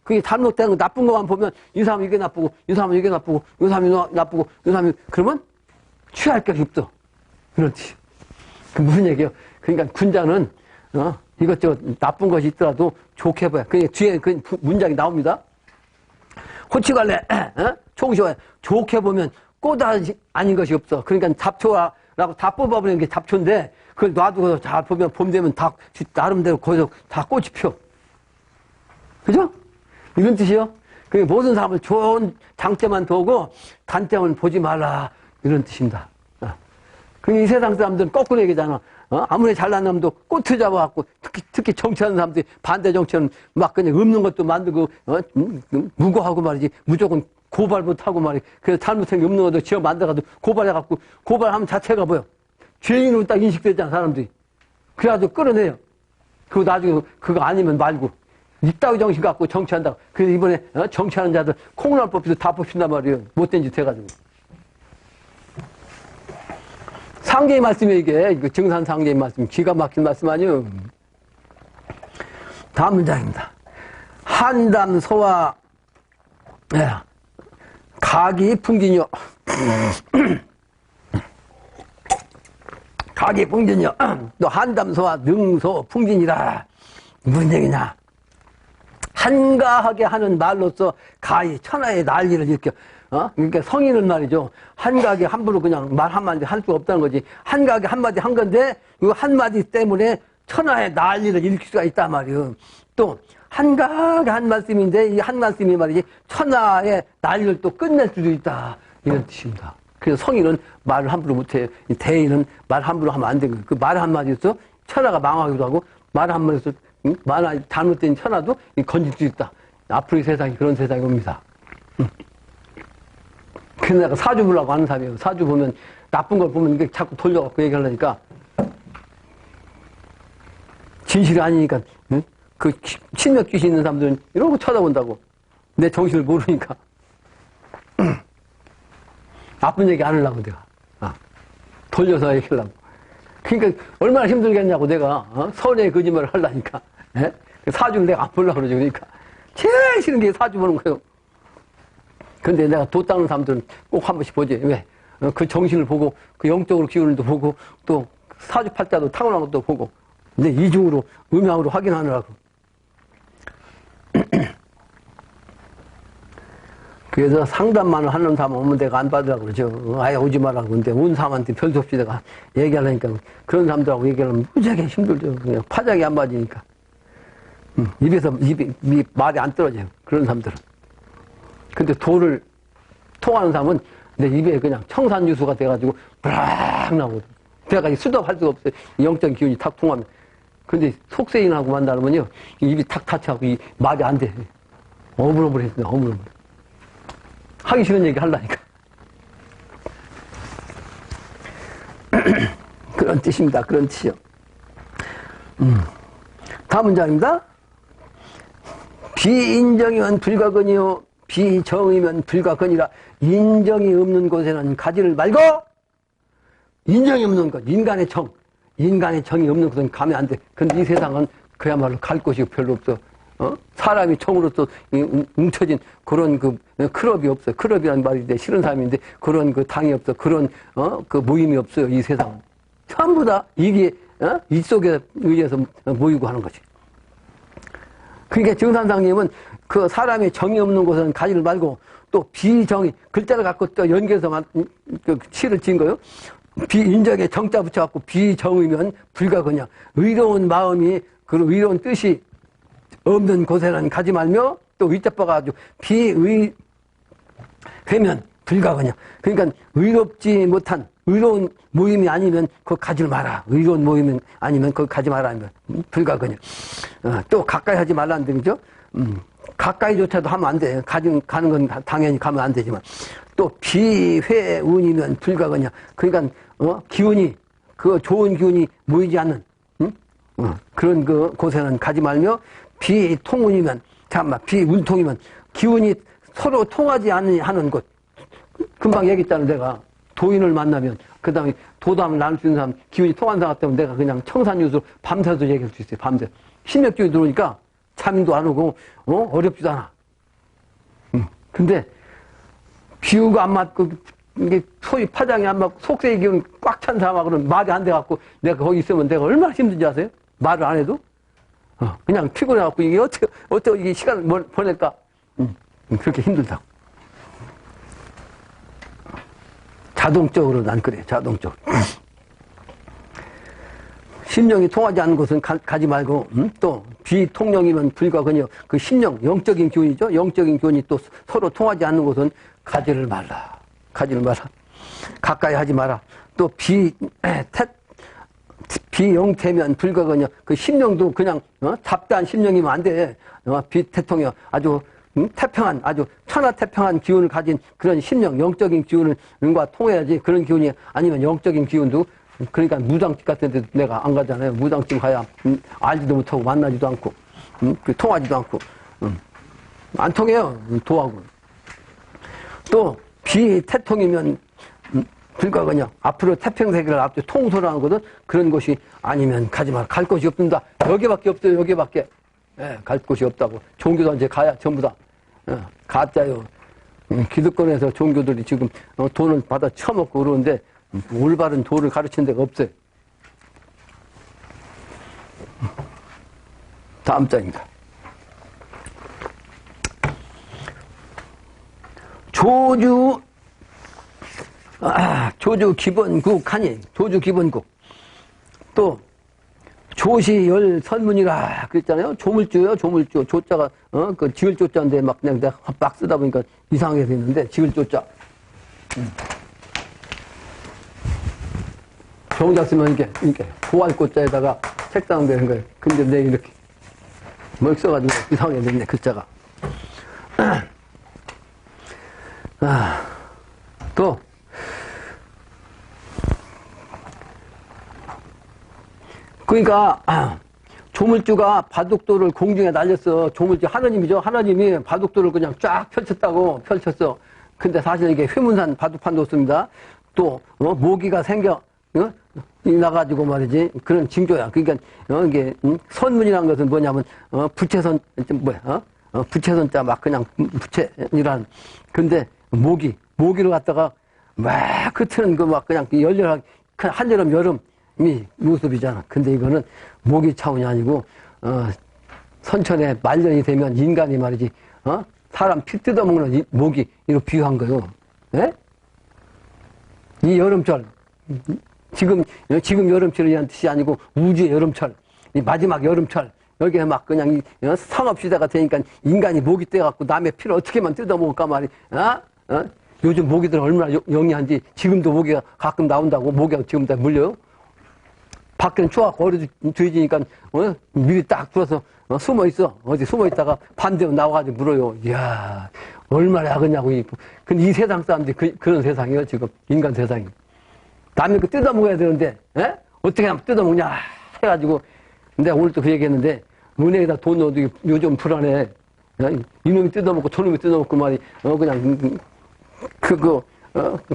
그게 잘못된 거 나쁜 것만 보면 이 사람은 이게 나쁘고 이 사람은 이게 나쁘고 이 사람이 나쁘고 이 사람이 그러면 취할 것이 없어. 그런 뜻이. 그 무슨 얘기예요? 그러니까 군자는 이것저것 나쁜 것이 있더라도 좋게 봐요. 그 뒤에 그 문장이 나옵니다. 호치갈래 총시와 좋게 보면 꽃 아닌 것이 없어. 그러니까 잡초라고 다 뽑아버리는 게 잡초인데 그걸 놔두고 잘 보면 봄 되면 다 나름대로 거기서 다 꽃이 펴. 그죠? 이런 뜻이요. 그 모든 사람을 좋은 장점만 보고 단점은 보지 말라. 이런 뜻입니다. 이 세상 사람들은 거꾸로 얘기잖아. 아무리 잘난 놈도 꽃을 잡아갖고 특히 정치하는 사람들이 반대 정치는 막 그냥 없는 것도 만들고 무고하고 말이지 무조건 고발 못하고 말이지. 그래서 잘못한 게 없는 것도 지어 만들어가지고 고발해갖고 고발하면 자체가 뭐야. 죄인으로 딱 인식되잖아 사람들이. 그래가지고 끌어내요. 그리고 나중에 그거 아니면 말고 이따위 정신 갖고 정치한다고. 그래서 이번에 정치하는 자들 콩나물 뽑히도 다 뽑힌단 말이에요. 못된 짓 해가지고. 상계의 말씀이 이게 증산 상계의 말씀, 기가 막힌 말씀 아니에요. 다음 문장입니다. 한담소와 각이 풍진이요. 각이 풍진이요. 또 한담소와 능소 풍진이라. 무슨 얘기냐. 한가하게 하는 말로써 가히 천하의 난리를 일으켜. 그러니까 성인은 말이죠. 한가하게 함부로 그냥 말 한마디 할 수가 없다는 거지. 한가하게 한마디 한 건데, 그 한마디 때문에 천하의 난리를 일으킬 수가 있단 말이에요. 또, 한가하게 한 말씀인데, 이 한 말씀이 말이지, 천하의 난리를 또 끝낼 수도 있다. 이런 뜻입니다. 그래서 성인은 말을 함부로 못해요. 대인은 말 함부로 하면 안 되는 거예요. 그 말 한마디에서 천하가 망하기도 하고, 말 한마디에서 말 잘못된 천하도 건질 수 있다. 앞으로 이 세상이 그런 세상이 옵니다. 그래서 내가 사주 보려고 하는 사람이에요. 사주 보면 나쁜 걸 보면 이게 자꾸 돌려갖고 얘기하려니까 진실이 아니니까 그 친맥 귀신 있는 사람들은 이러고 쳐다본다고. 내 정신을 모르니까 나쁜 얘기 안 하려고 내가 돌려서 얘기하려고. 그러니까 얼마나 힘들겠냐고 내가 선의 거짓말을 하려니까. 사주를 내가 안 보려고 그러지. 그러니까 제일 싫은 게 사주 보는 거예요. 근데 내가 도 닦는 사람들은 꼭 한 번씩 보지. 왜? 그 정신을 보고, 그 영적으로 기운을 보고, 또 사주팔자도 타고난 것도 보고, 근데 이중으로, 음향으로 확인하느라고. 그래서 상담만 하는 사람 오면 내가 안 받으라고 그러죠. 아예 오지 말라고. 근데 온 사람한테 별도 없이 내가 얘기하려니까 그런 사람들하고 얘기하려면 무지하게 힘들죠. 그냥 파장이 안 맞으니까. 입에서 입이 말이 안 떨어져요. 그런 사람들은. 근데 돌을 통하는 사람은 내 입에 그냥 청산유수가 돼가지고 브락 나오거든. 내가 수도할 수가 없어요. 영적인 기운이 탁 통하면. 근데 속세인하고 만나면요, 입이 탁 닫혀갖고 이 말이 안 돼. 어물어물해진다, 어물어물. 하기 싫은 얘기 하려니까. 그런 뜻입니다. 그런 뜻이요. 다음 문장입니다. 비인정이면 불가근이요, 비정이면 불가근이라. 인정이 없는 곳에는 가지를 말고, 인정이 없는 것, 인간의 정이 없는 곳은 가면 안 돼. 근데 이 세상은 그야말로 갈 곳이 별로 없어. 사람이 정으로서 뭉쳐진 그런 클럽이 없어요. 클럽이라는 말이 싫은 사람인데 그런 당이 없어. 그런, 모임이 없어요. 이 세상은. 전부 다 이게, 이 속에 의해서 모이고 하는 거지. 그러니까 정산상님은 그 사람이 정이 없는 곳은 가지를 말고 또 비정이, 글자를 갖고 또 연결해서 시를 지은 거예요. 비인정에 정자 붙여갖고 비정이면 불가거냐. 의로운 마음이, 그 의로운 뜻이 없는 곳에는 가지 말며 또 의자빠가지고 비의회면 불가거냐. 그러니까 의롭지 못한 의로운 모임이 아니면 그거 가지 마라. 의로운 모임이 아니면 그거 가지 마라 하면 불가거냐. 또 가까이 하지 말라는 뜻이죠. 가까이조차도 하면 안 돼. 가는 건 당연히 가면 안 되지만 또 비회운이면 불가거냐. 그러니까 기운이, 그 좋은 기운이 모이지 않는 그런 곳에는 가지 말며 비통운이면, 잠깐만, 비운통이면 기운이 서로 통하지 않는 하는 곳. 금방 얘기했잖아. 내가 도인을 만나면 그 다음에 도담을 나눌 수 있는 사람, 기운이 통한 사람 때문에 내가 그냥 청산유수로 밤새도 얘기할 수 있어요. 밤새 신명기운이 들어오니까 잠도 안 오고 어렵지도 않아. 근데 비유가 안 맞고 이게 소위 파장이 안 맞고 속세의 기운 꽉 찬 사람하고는 말이 안 돼갖고 내가 거기 있으면 내가 얼마나 힘든지 아세요? 말을 안 해도 그냥 피곤해갖고 이게 어떻게 이게 시간을 보낼까? 그렇게 힘들다고. 자동적으로 난 그래. 자동적으로. 심령이 통하지 않는 곳은 가지 말고, 또 비통령이면 불가거니요. 그 심령, 영적인 기운이죠. 영적인 기운이 또 서로 통하지 않는 곳은 가지를 말라. 가지를 마라. 가까이 하지 마라. 또 비영태면 불가거니요. 그 심령도 그냥 잡다한 심령이면 안 돼. 비태통이요. 아주 태평한, 아주 천하태평한 기운을 가진 그런 심령, 영적인 기운과 통해야지. 그런 기운이 아니면 영적인 기운도, 그러니까 무당집 같은 데도 내가 안 가잖아요. 무당집 가야 알지도 못하고 만나지도 않고 통하지도 않고 안 통해요. 도하고. 또 비태통이면 불가거냐. 앞으로 태평세계를 앞뒤 통솔하는 거든 그런 곳이 아니면 가지 마라. 갈 곳이 없습니다. 여기밖에 없어요. 여기밖에. 예, 갈 곳이 없다고. 종교단체 가야 전부 다. 예, 가짜요. 기득권에서 종교들이 지금 돈을 받아 처먹고 그러는데 올바른 도를 가르치는 데가 없어요. 다음 장입니다. 조주 기본국 하니, 조주 기본국. 또, 조시 열 선문이라 그랬잖아요. 조물주요, 조물주. 조자가, 그 지을 조자인데 막 내가 쓰다 보니까 이상하게 됐는데, 지을 조자. 정작 쓰면 이렇게 고할 꽃자에다가 책상 되는 거예요. 근데 내가 이렇게 뭘 써가지고 이상하게 됐네, 글자가. 또, 그러니까, 조물주가 바둑돌을 공중에 날렸어. 조물주 하나님이죠. 하나님이 바둑돌을 그냥 쫙 펼쳤어. 근데 사실 이게 회문산 바둑판도 없습니다. 또, 모기가 생겨, 나가지고 말이지. 그런 징조야. 그러니까, 이게, 선문이라는 것은 뭐냐면, 부채선, 부채선자 막 그냥 부채이란. 근데, 모기를 갖다가 막 흩트는 그 막 그냥 열렬하게, 한여름, 여름이 모습이잖아. 근데 이거는 모기 차원이 아니고, 선천에 말년이 되면 인간이 말이지, 사람 피 뜯어먹는 이 모기, 이로 비유한 거요. 예? 이 여름철, 지금 여름철이라는 뜻이 아니고 우주의 여름철, 이 마지막 여름철, 여기에 막 그냥 상업시대가 되니까 인간이 목이 떼갖고 남의 피를 어떻게만 뜯어먹을까 말이, 요즘 모기들 얼마나 영리한지 지금도 모기가 가끔 나온다고 모기가 지금 다 물려요. 밖에는 추워갖고 어려져지니까 미리 딱 들어서 숨어 있어. 어디 숨어 있다가 반대로 나와가지고 물어요. 이야, 얼마나 야근냐고. 근데 이 세상 사람들이 그런 세상이에요, 지금. 인간 세상이. 남의 거 뜯어먹어야 되는데, 어떻게 하면 뜯어먹냐 해가지고. 근데 오늘 또 그 얘기 했는데, 은행에다 돈 넣어도 요즘 불안해. 이놈이 뜯어먹고 저놈이 뜯어먹고 말이, 그냥,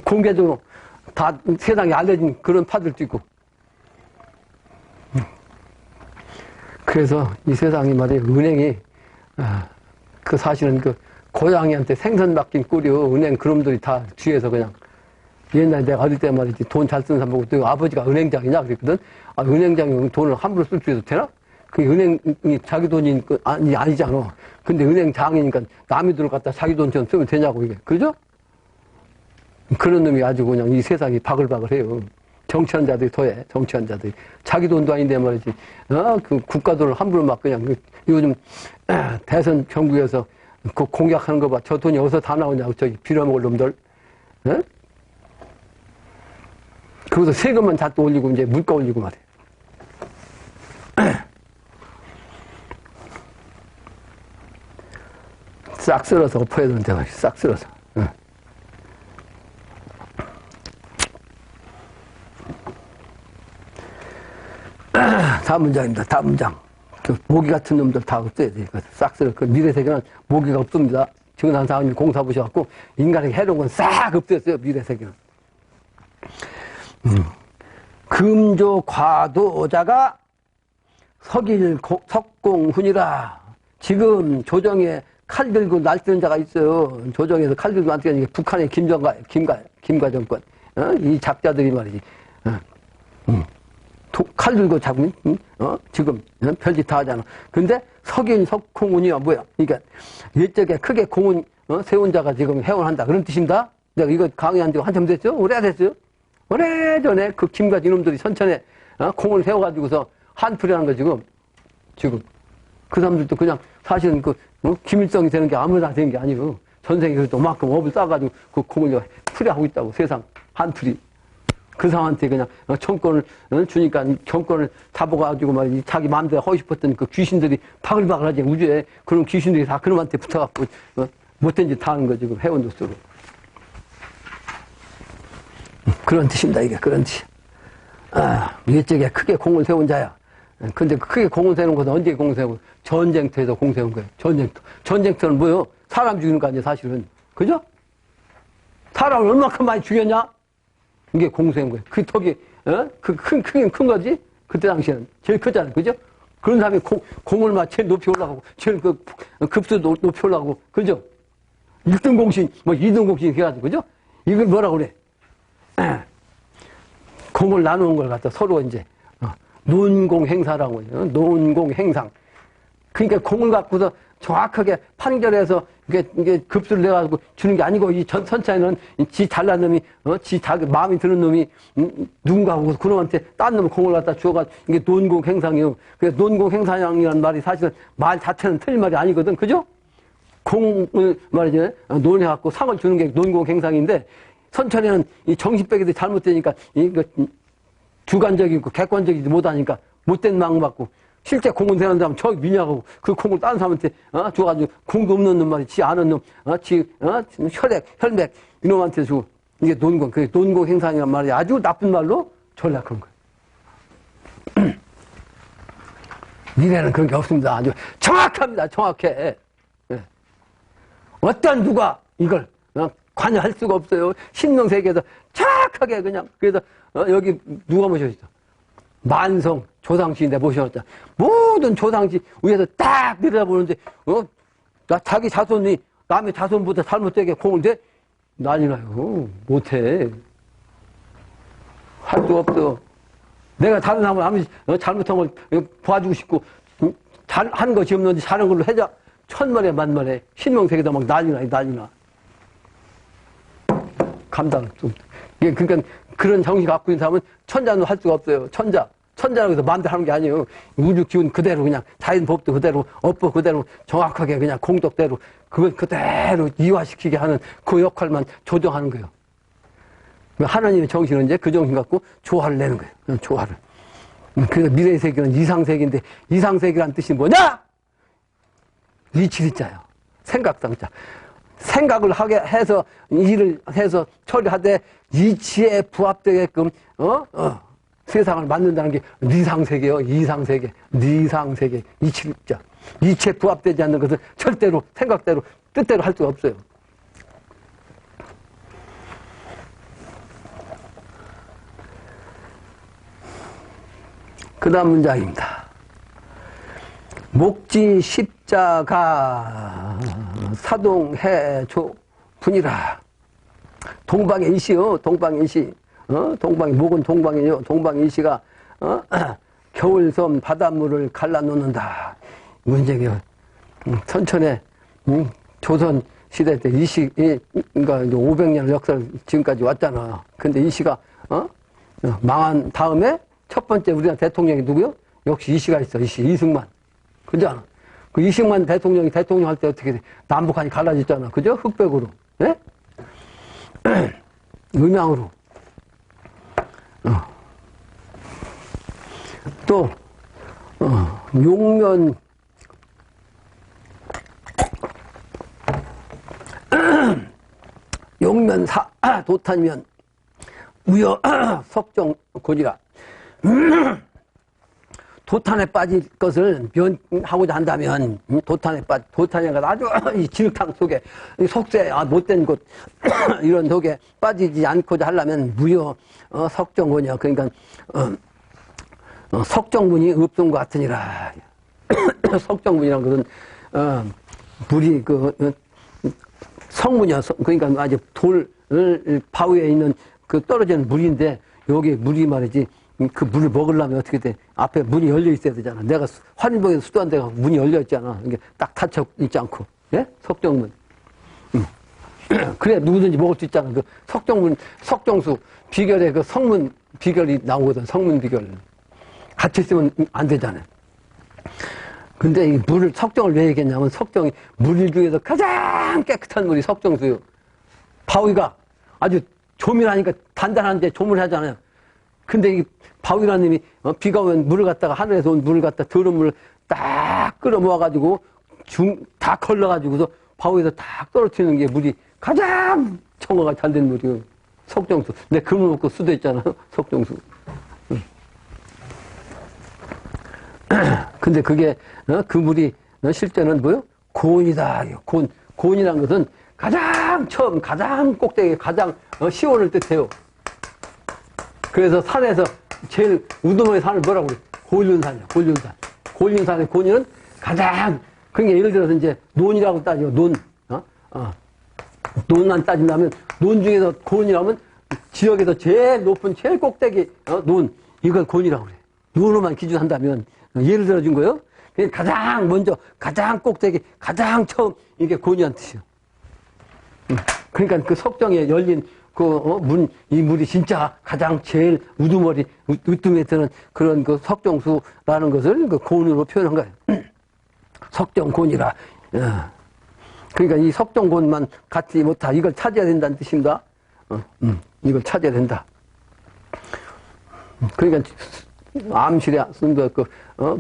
공개적으로 다 세상에 알려진 그런 파들도 있고. 그래서 이 세상이 말이에요. 은행이, 사실은 고양이한테 생선 맡긴 꼴이요. 은행 그놈들이 다 뒤에서 그냥. 옛날에 내가 어릴 때 말이지 돈 잘 쓰는 사람 보고 또 아버지가 은행장이냐 그랬거든. 은행장이 돈을 함부로 쓸 수 있어도 되나? 그 은행이 자기 돈이 아니잖아. 근데 은행장이니까 남의 돈을 갖다 자기 돈처럼 쓰면 되냐고 이게. 그죠? 그런 놈이 아주 그냥 이 세상이 바글바글해요. 정치한자들이 더해, 정치한자들이. 자기 돈도 아닌데 말이지. 국가 돈을 함부로 막 그냥, 요즘, 대선 정부에서 공약하는 거 봐. 저 돈이 어디서 다 나오냐고, 저기 빌어먹을 놈들. 그것도 세금만 다 또 올리고, 이제 물가 올리고 말이야. 싹 쓸어서 엎어야 되는데 말이야. 싹 쓸어서. 다음 문장입니다. 다음 문장. 모기 같은 놈들 다 없애야 돼. 싹 쓸어. 미래세계는 모기가 없습니다. 지금 한 사람이 공사 보셔갖고 인간에게 해로운 건 싹 없앴어요. 미래세계는. 금조 과도자가 석공훈이라. 지금 조정에 칼 들고 날뛰는 자가 있어요. 조정에서 칼 들고 날뛰는 게 북한의 김과정권. 이 작자들이 말이지. 칼 들고 잡으면, 지금, 별짓 다 하잖아. 근데 석공훈이야, 뭐야. 그러니까, 옛적에 크게 공훈, 세운 자가 지금 해원한다. 그런 뜻입니다. 내가 이거 강의한 지 한참 됐죠? 오래됐어요? 오래전에 그 김과지 이놈들이 선천에, 공을 세워가지고서 한풀이라는 거 지금. 그 사람들도 그냥 사실은 김일성이 되는 게 아무나 되는 게 아니고, 전생에 그래도 그만큼 업을 쌓아가지고 그 공을 풀이하고 있다고, 세상. 한풀이. 그 사람한테 그냥 정권을 주니까 정권을 잡아가지고 말이지 자기 마음대로 하고 싶었던 그 귀신들이 바글바글하지 우주에 그런 귀신들이 다 그놈한테 붙어갖고 못된 짓 다 하는 거 지금 해원도수로 그런 뜻입니다. 이게 그런 뜻. 옛적에 크게 공을 세운 자야. 근데 크게 공을 세우는 것은 언제 공을 세우고 전쟁터에서 공 세운 거예요. 전쟁터는 뭐요? 사람 죽이는 거 아니에요 사실은. 그죠? 사람을 얼마큼 많이 죽였냐? 이게 공세인 거예요. 그 턱이, 크긴 큰 거지? 그때 당시에는. 제일 크잖아요. 그죠? 그런 사람이 공을 막 제일 높이 올라가고, 제일 급수도 높이 올라가고, 그죠? 1등 공신, 2등 공신 해가지고, 그죠? 이걸 뭐라고 그래? 공을 나누는 걸 갖다 서로 이제, 논공 행사라고 해요. 논공 행상. 그러니까 공을 갖고서 정확하게 판결해서 이게 급수를 내가지고 주는 게 아니고 이 선차에는 지 잘난 놈이 지 자기 마음이 드는 놈이 누군가하고 그놈한테 딴 놈 공을 갖다 주어가지고 이게 논공 행상이에요. 그래서 논공 행상이라는 말이 사실은 말 자체는 틀린 말이 아니거든. 그죠? 공을 말이죠. 논해갖고 상을 주는 게 논공 행상인데 선천에는 이 정신백이도 잘못되니까 이거 주관적이고 객관적이지 못하니까 못된 망 받고 실제 공을 세우는 사람 저기 미냐고 그 공을 딴 사람한테 줘가지고 공도 없는 놈 말이 지 아는 놈 혈맥 이놈한테 주고 이게 논공 그 논공 행상이란 말이 아주 나쁜 말로 전략한 거예요. 미래는 그런 게 없습니다. 아주 정확합니다. 정확해. 네. 어떤 누가 이걸 관여할 수가 없어요. 신명세계에서 정확하게 그냥 그래서 여기 누가 모셔있어? 만성 조상씨인데 모셔왔다. 모든 조상씨 위에서 딱 내려다보는데 자기 자손이 남의 자손보다 잘못되게 공을 대? 난리 나요. 못해. 할 수 없어. 내가 다른 사람을 아무리 잘못한 걸 봐주고 싶고 하는 것이 없는지 잘하는 걸로 해자 천만에 만만에 신명세계다 막 난리 나. 감당 좀. 그러니까 그런 정신 갖고 있는 사람은 천자는 할 수가 없어요. 천자 천자라고 마음대로 하는 게 아니에요. 우주 기운 그대로 그냥 자연 법도 그대로 업법 그대로 정확하게 그냥 공덕대로 그걸 그대로 이화시키게 하는 그 역할만 조정하는 거예요. 하나님의 정신은 이제 그 정신 갖고 조화를 내는 거예요. 조화를. 그래서 미래의 세계는 이상세계인데 이상세계란 뜻이 뭐냐? 이치리자요. 생각상자. 생각을 하게 해서 일을 해서 처리하되 이치에 부합되게끔 세상을 만든다는 게 이상세계요. 이상세계. 이상세계. 이치리자. 이치에 부합되지 않는 것은 절대로 생각대로 뜻대로 할 수가 없어요. 그 다음 문장입니다. 목지 십자가 사동해조 분이라. 동방의 일시요. 동방의 일시. 동방의 목은 동방이요. 동방의 일시가 겨울섬 바닷물을 갈라놓는다. 문제가 천천에 조선 시대 때 일시, 그러니까 500년 역사를 지금까지 왔잖아. 근데 일시가 망한 다음에 첫 번째 우리나라 대통령이 누구요? 역시 이씨가 있어. 이씨 이승만. 그죠? 그 이승만 대통령이 대통령 할 때 어떻게 돼? 남북한이 갈라졌잖아. 그죠? 흑백으로. 예? 음양으로. 또 용면 용면사 도탄면 우여 석정 고지라. 도탄에 빠질 것을 면하고자 한다면 도탄에가 아주 이 진흙탕 속에 속세 못된 곳 이런 속에 빠지지 않고자 하려면 무여 석정군이야. 그러니까 석정군이 없던 것 같으니라. 석정군이란 것은 물이 성문이야. 그러니까 아주 돌 바위에 있는 그 떨어지는 물인데 여기 물이 말이지. 그 물을 먹으려면 어떻게 돼? 앞에 문이 열려 있어야 되잖아. 내가 환인봉에서 수도한 데가 문이 열려 있잖아. 이게 딱 닫혀 있지 않고. 예? 석정문. 그래, 누구든지 먹을 수 있잖아. 그 석정문, 석정수 비결에 그 성문 비결이 나오거든. 성문 비결. 갇혀있으면 안 되잖아요. 근데 이 물을, 석정을 왜 얘기했냐면 석정이 물 중에서 가장 깨끗한 물이 석정수요. 바위가 아주 조밀하니까 단단한데 조밀하잖아요. 근데 이 바위라는 놈이 비가 오면 물을 갖다가 하늘에서 온 물을 갖다 더러운 물을 딱 끌어 모아가지고 다 걸러가지고서 바위에서 딱 떨어뜨리는 게 물이 가장 청어가 잘 된 물이요. 석정수. 내 그물 먹고 수도했잖아. 석정수. 근데 그게 그 물이 실제는 뭐요? 고온이다. 고온이라는 것은 가장 처음 가장 꼭대기 가장 시온을 뜻해요. 그래서 산에서 제일 우두머리 산을 뭐라고 그래? 고일륜산이야. 고일륜산. 고일륜산의 고니는 가장 그러니까 예를 들어서 이제 논이라고 따지고 논만 따진다면 논 중에서 고온이라면 지역에서 제일 높은 제일 꼭대기 논 이걸 고온이라고 그래. 논으로만 기준한다면 예를 들어준 거예요. 가장 먼저 가장 꼭대기 가장 처음 이게 고온이란 뜻이에요. 그러니까 그 석정에 열린 이 물이 진짜 가장 제일 우두머리, 으뜸에 드는 그런 그 석정수라는 것을 그 곤으로 표현한 거예요. 석정곤이라. 그러니까 이 석정곤만 갖지 못하, 이걸 찾아야 된다는 뜻입니다. 이걸 찾아야 된다. 그러니까 암실에 쓴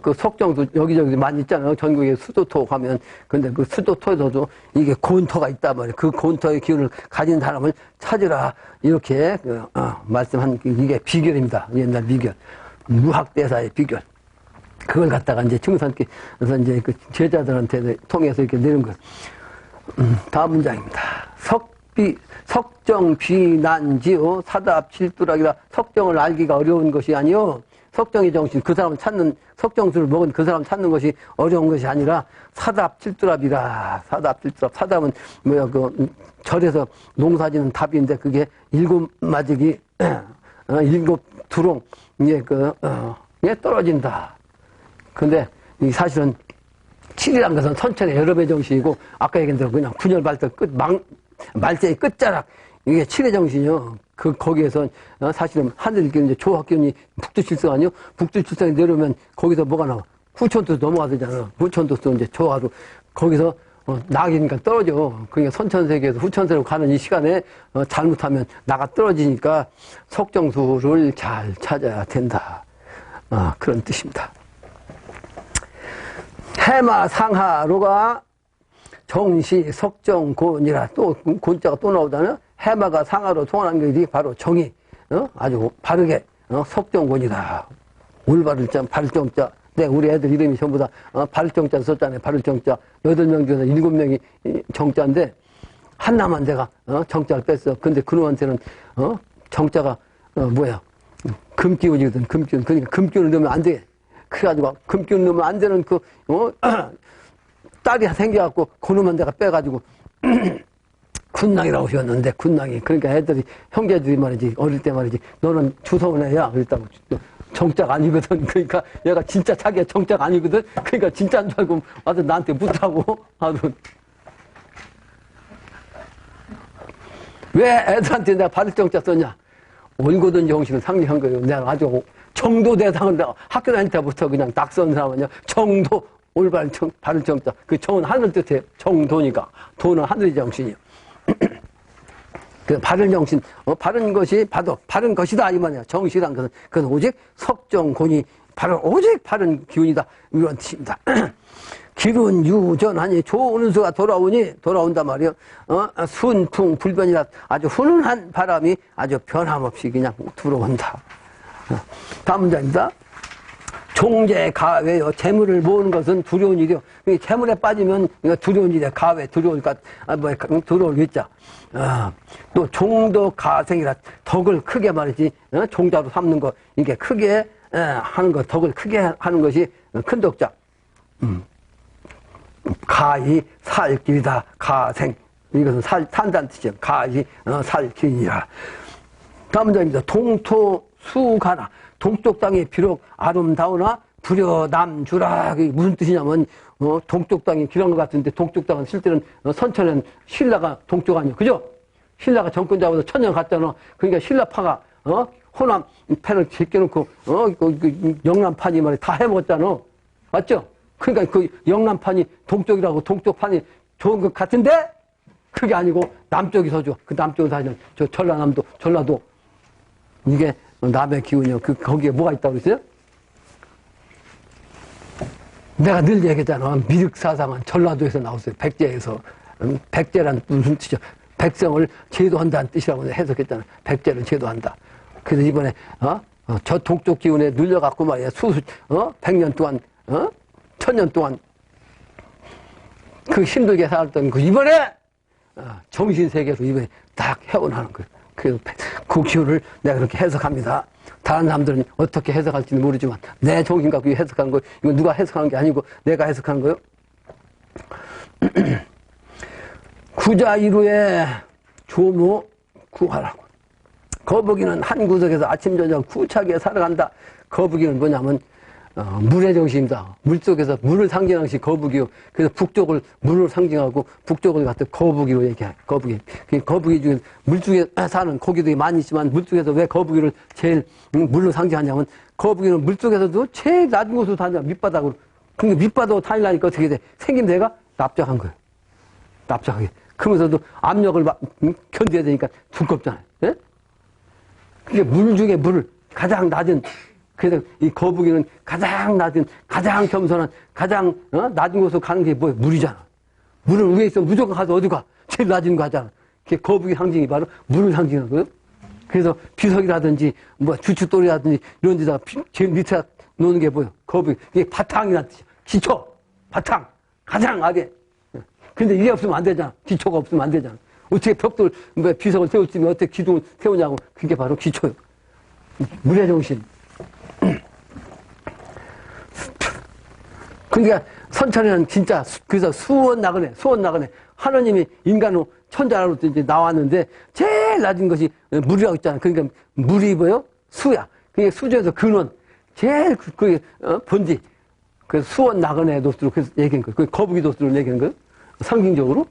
그 석정수 여기저기 많이 있잖아요. 전국에 수도토 가면. 근데 그 수도토에서도 이게 곤토가 있단 말이에요. 그 곤토의 기운을 가진 사람을 찾으라. 이렇게 말씀한 이게 비결입니다. 옛날 비결. 무학대사의 비결. 그걸 갖다가 이제 증산께서 이제 그 제자들한테 통해서 이렇게 내는 것. 다음 문장입니다. 석정비난지요 사답칠두락이라. 석정을 알기가 어려운 것이 아니요. 석정의 정신, 그 사람을 찾는, 석정수를 먹은 그 사람을 찾는 것이 어려운 것이 아니라 사답칠두랍이라. 사답칠두랍. 사답은 뭐야, 절에서 농사지는 답인데 그게 7마지기, 7두롱, 이게 떨어진다. 근데 이 사실은 7이란 것은 선천의 여러 배 정신이고 아까 얘기한 대로 그냥 분열발달 말자의 끝자락 이게 칠해정신이요. 거기에서, 사실은 하늘 이제 조학기운이 북두칠성 아니요? 북두칠성에 내려오면 거기서 뭐가 나와? 후천도 넘어가야 되잖아. 후천도서 이제 조화로. 거기서, 낙이니까 떨어져. 그러니까 선천세계에서 후천세로 가는 이 시간에, 잘못하면 나가 떨어지니까 석정수를 잘 찾아야 된다. 그런 뜻입니다. 해마 상하로가 정시 석정곤이라 또 곤자가 또 나오잖아요. 해마가 상하로 통하는 것이 바로 정이 아주 바르게 석정곤이다. 올바를 자, 발정자. 네, 우리 애들 이름이 전부 다 발정자 썼잖아요. 발정자. 8명 중에서 7명이 정자인데 한나만 내가 정자를 뺐어. 근데 그놈한테는 정자가 뭐야? 금기운이거든. 금기운. 그러니까 금기운을 넣으면 안 돼. 그래가지고 금기운 넣으면 안 되는 딸이 생겨갖고 그놈만 내가 빼가지고 군낭이라고 지었는데 군낭이. 그러니까 애들이 형제들이 말이지 어릴 때 말이지 너는 주서운 애야 그랬다고. 정자가 아니거든. 그러니까 얘가 진짜 자기가 정자가 아니거든. 그러니까 진짜인 줄 알고 와서 나한테 묻다고. 아주 왜 애들한테 내가 발정자 썼냐? 올고든 정신을 상징한 거예요. 내가 아주 정도 대상을 내가 학교 다닐 때부터 그냥 낙선 사람은요. 정도 올바른 바른 정자. 그 정은 하늘 뜻이에요. 정도니까. 도는 하늘의 정신이요. 그 바른 정신, 바른 것이 바른 것이다 이 말이야. 정신이란 것은 그건 오직 석정곤이 바로 오직 바른 기운이다 이런 뜻입니다. 기운 유전하니 좋은 운수가 돌아온단 말이에요. 순풍 불변이라 아주 훈훈한 바람이 아주 변함없이 그냥 들어온다. 다음 문장입니다. 종재 가외요. 재물을 모으는 것은 두려운 일이요. 재물에 빠지면 이거 두려운 일이야. 가외 두려울까 두려울겠자. 또 종도 가생이라 덕을 크게 말이지. 종자로 삼는 거 이게 크게 하는 것 덕을 크게 하는 것이 큰 덕자. 가이 살 길이다. 가생 이것은 산다는 뜻이죠. 가이 살 길이라. 다음 문장입니다. 동토 수가나 동쪽 땅이 비록 아름다우나 불여남주라. 그게 무슨 뜻이냐면 동쪽 땅이 길한 것 같은데 동쪽 땅은 실제는 선천엔 신라가 동쪽 아니에요. 그죠? 신라가 정권 잡아서 천년 갔잖아. 그러니까 신라파가 호남 패를 제껴놓고 그 영남판이 말이야 다 해먹었잖아. 맞죠? 그러니까 그 영남판이 동쪽이라고 동쪽판이 좋은 것 같은데 그게 아니고 남쪽이 서죠. 그 남쪽으로 다니는 저 전라남도 전라도 이게 남의 기운이요. 거기에 뭐가 있다고 그랬어요? 내가 늘 얘기했잖아. 미륵사상은 전라도에서 나왔어요. 백제에서. 백제란 무슨 뜻이죠? 백성을 제도한다는 뜻이라고 해석했잖아. 백제를 제도한다. 그래서 이번에, 저 동쪽 기운에 눌려갖고 말이야. 100년 동안, 1000년 동안 그 힘들게 살았던 그 이번에, 정신세계로 이번에 딱 해원하는 거예요. 그래서 그 기운을 내가 그렇게 해석합니다. 다른 사람들은 어떻게 해석할지는 모르지만 내 정신 갖고 해석하는 거 이거 누가 해석하는 게 아니고 내가 해석하는 거요. 구자이루에 조모 구하라고. 거북이는 한 구석에서 아침 저녁 구차게 살아간다. 거북이는 뭐냐면 물의 정신입니다. 물속에서 물을 상징하는 것이 거북이요. 그래서 북쪽을 물을 상징하고 북쪽을 갖다 거북이로 얘기해요. 거북이. 거북이 중에 물속에 사는 고기들이 많이 있지만 물속에서 왜 거북이를 제일 물로 상징하냐면 거북이는 물속에서도 제일 낮은 곳으로 다녀. 밑바닥으로. 근데 밑바닥으로 다니려니까 어떻게 돼? 생긴 데가 납작한 거예요. 납작하게. 그러면서도 압력을 견뎌야 되니까 두껍잖아요. 예? 그게 물 중에 물을 가장 낮은 그래서 이 거북이는 가장 낮은, 가장 겸손한, 가장 낮은 곳으로 가는 게 뭐예요? 물이잖아. 물은 위에 있으면 무조건 가서 어디 가? 제일 낮은 거 하잖아. 그게 거북이 상징이 바로 물을 상징하는 거예요. 그래서 비석이라든지 뭐 주춧돌이라든지 이런 데다가 제일 밑에 놓는 게 뭐예요? 거북이. 이게 바탕이라는 뜻이야. 기초, 바탕, 가장 아래. 근데 이게 없으면 안 되잖아. 기초가 없으면 안 되잖아. 어떻게 벽돌, 뭐 비석을 세웠으면 어떻게 기둥을 세우냐고. 그게 바로 기초예요. 물의 정신. 그러니까 선천에는 진짜 그래서 수원 나그네 하나님이 인간으로 천자로 이제 나왔는데 제일 낮은 것이 물이라고 있잖아. 그러니까 물이 뭐요? 수야. 그게 수중에서 근원 제일 그 본디 그 수원 나그네 도수로 그래서 얘기한 거예요. 그 거북이 도수로 얘기한 거예요. 상징적으로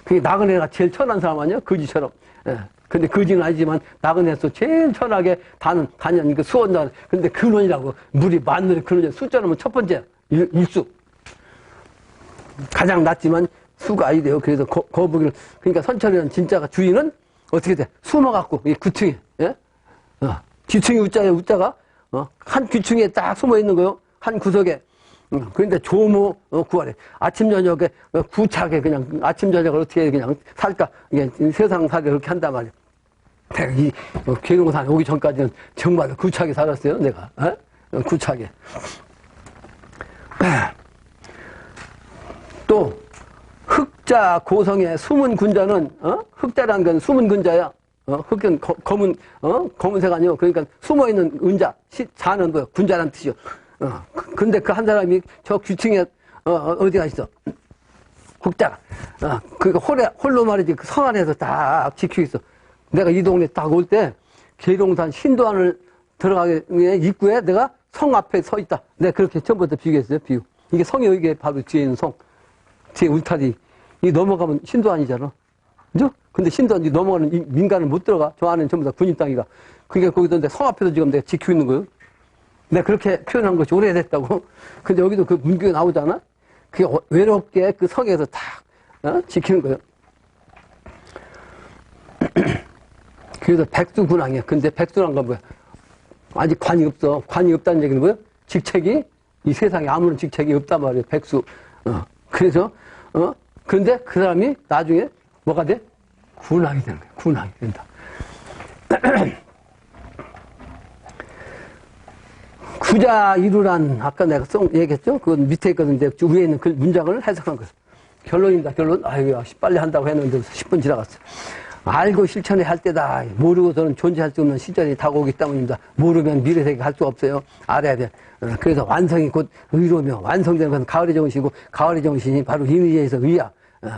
그게 나그네가 제일 천한 사람 아니야? 거지처럼. 예. 근데 거지는 아니지만 나그네에서 제일 천하게 다는 그 수원자. 근데 근원이라고 물이 만늘의 근원이야. 숫자는 뭐 첫 번째 일수. 가장 낮지만 수가 아니돼요. 그래서 거북이를 그러니까 선천이라는 진짜가 주인은 어떻게 돼? 숨어갖고 이 구층에 예? 지층이 우자에 우자가 한 귀층에 딱 숨어 있는 거요. 한 구석에. 그러니까 조모 구하래. 아침 저녁에 구차게 그냥 아침 저녁을 어떻게 그냥 살까? 이게 세상 살이 그렇게 한단 말이야. 내가 이 계룡산 오기 전까지는 정말 구차게 살았어요. 내가 구차게. 또 흑자 고성의 숨은 군자는 흑자란 건 숨은 군자야. 흑은 검은색 아니요. 그러니까 숨어 있는 은자. 자는 거요. 군자란 뜻이요. 근데 그 한 사람이 저 귀층에 어디가 있어? 흑자가. 그러니까 홀로 말이지 그 성 안에서 딱 지키고 있어. 내가 이 동네 딱 올 때 계룡산 신도안을 들어가게 입구에 내가 성 앞에 서 있다. 내가 그렇게 처음부터 비교했어요. 비유. 이게 성이 이게 바로 뒤에 있는 성. 뒤에 울타리. 이 넘어가면 신도안이잖아. 그죠? 근데 신도안 넘어가는 이 민간은 못 들어가. 저 안에는 전부 다 군인 땅이가. 그러니까 거기서 성 앞에서 지금 내가 지키고 있는 거예요. 내가 그렇게 표현한 것이 오래됐다고. 근데 여기도 그 문구가 나오잖아? 그게 외롭게 그 성에서 딱, 지키는 거예요. 그래서 백수군왕이야. 근데 백수란 건 뭐야? 아직 관이 없어. 관이 없다는 얘기는 뭐야? 직책이, 이 세상에 아무런 직책이 없단 말이에요. 백수. 그래서, 근데 그 사람이 나중에 뭐가 돼? 군왕이 되는 거야. 군왕이 된다. 구자 이루란 아까 내가 얘기했죠? 그건 밑에 있거든. 이제 위에 있는 그 문장을 해석한 거죠. 결론입니다. 결론. 아이고, 빨리 한다고 했는데 10분 지나갔어. 알고 실천해야 할 때다. 모르고서는 존재할 수 없는 시절이 다가오기 때문입니다. 모르면 미래 세계 갈 수 없어요. 알아야 돼. 그래서 완성이 곧 의로며 완성되는 것은 가을의 정신이고 가을의 정신이 바로 임의에서 의야.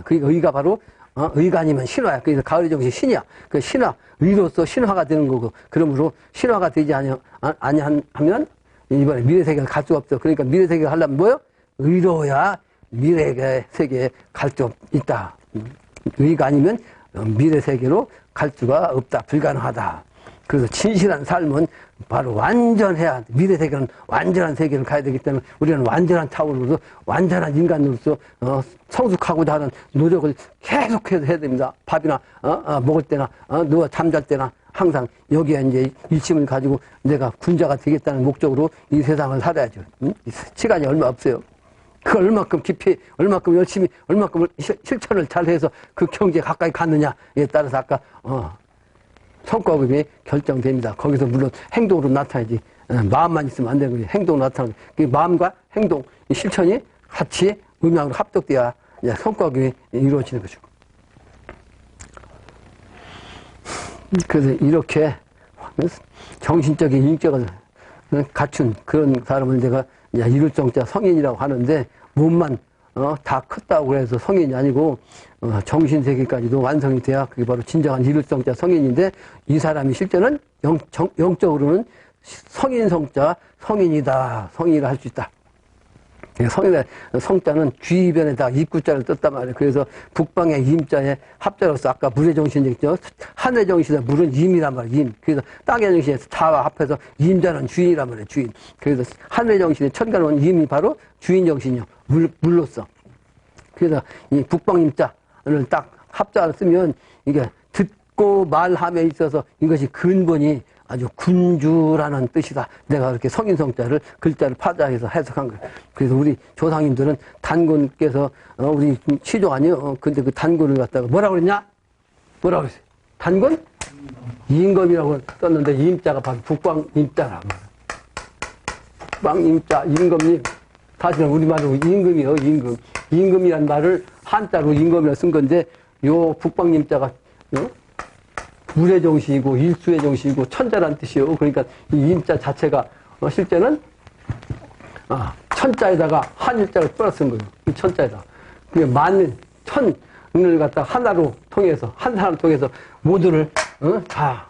그러니까 의가 바로 의가 아니면 신화야. 그래서 가을의 정신이 신이야. 그 신화, 의로서 신화가 되는 거고 그러므로 신화가 되지 아니하면 이번에 미래 세계를 갈 수 없어. 그러니까 미래 세계를 하려면 뭐요? 의로야 미래 세계에 갈 수 있다. 의가 아니면 미래 세계로 갈 수가 없다. 불가능하다. 그래서 진실한 삶은 바로 완전해야 돼. 미래 세계는 완전한 세계를 가야 되기 때문에 우리는 완전한 차원으로서 완전한 인간으로서 성숙하고자 하는 노력을 계속해서 해야 됩니다. 밥이나 먹을 때나 누워 잠잘 때나 항상 여기에 이제 일심을 가지고 내가 군자가 되겠다는 목적으로 이 세상을 살아야죠. 시간이 얼마 없어요. 그 얼마큼 깊이, 얼마큼 열심히, 얼마큼 실천을 잘해서 그 경지에 가까이 갔느냐에 따라서 아까 성과급이 결정됩니다. 거기서 물론 행동으로 나타나지. 마음만 있으면 안 되는 거지. 행동으로 나타나는 거지. 그 마음과 행동, 이 실천이 같이 음양으로 합독돼야 성과급이 이루어지는 거죠. 그래서 이렇게 정신적인 인격을 갖춘 그런 사람을 내가 이룰정자 성인이라고 하는데 몸만 다 컸다고 해서 성인이 아니고 정신세계까지도 완성이 돼야 그게 바로 진정한 이룰성자 성인인데 이 사람이 실제는 영적으로는 성인성자 성인이다. 성인이라 할 수 있다. 성인의 성자는 귀변에다 입구자를 떴단 말이에요. 그래서 북방의 임자의 합자로서 아까 물의 정신이 있죠. 하늘의 정신에 물은 임이란 말이에요. 임. 그래서 땅의 정신에서 자와 합해서 임자는 주인이란 말이에요. 주인. 그래서 하늘의 정신에 천간은 임이 바로 주인 정신이요. 물로서. 그래서 이 북방 임자를 딱 합자를 쓰면 이게 듣고 말함에 있어서 이것이 근본이 아주 군주라는 뜻이다. 내가 그렇게 성인성자를 글자를 파자해서 해석한 거예요. 그래서 우리 조상님들은 단군께서 우리 시족 아니에요. 근데 그 단군을 갖다가 뭐라고 그랬냐? 뭐라고 그랬어요? 단군? 임금이라고 썼는데 임자가 바로 북방임자라고. 북방임자, 임금님. 사실은 우리말로 임금이에요. 임금. 임금이란 말을 한자로 임금이라고 쓴 건데 요 북방임자가 물의 정신이고 일수의 정신이고 천자란 뜻이에요. 그러니까 이 임자 자체가 실제는 천자에다가 한일자를 플러스한 거예요. 이 천자에다가. 그게 천을 갖다 하나로 통해서 한 사람을 통해서 모두를 다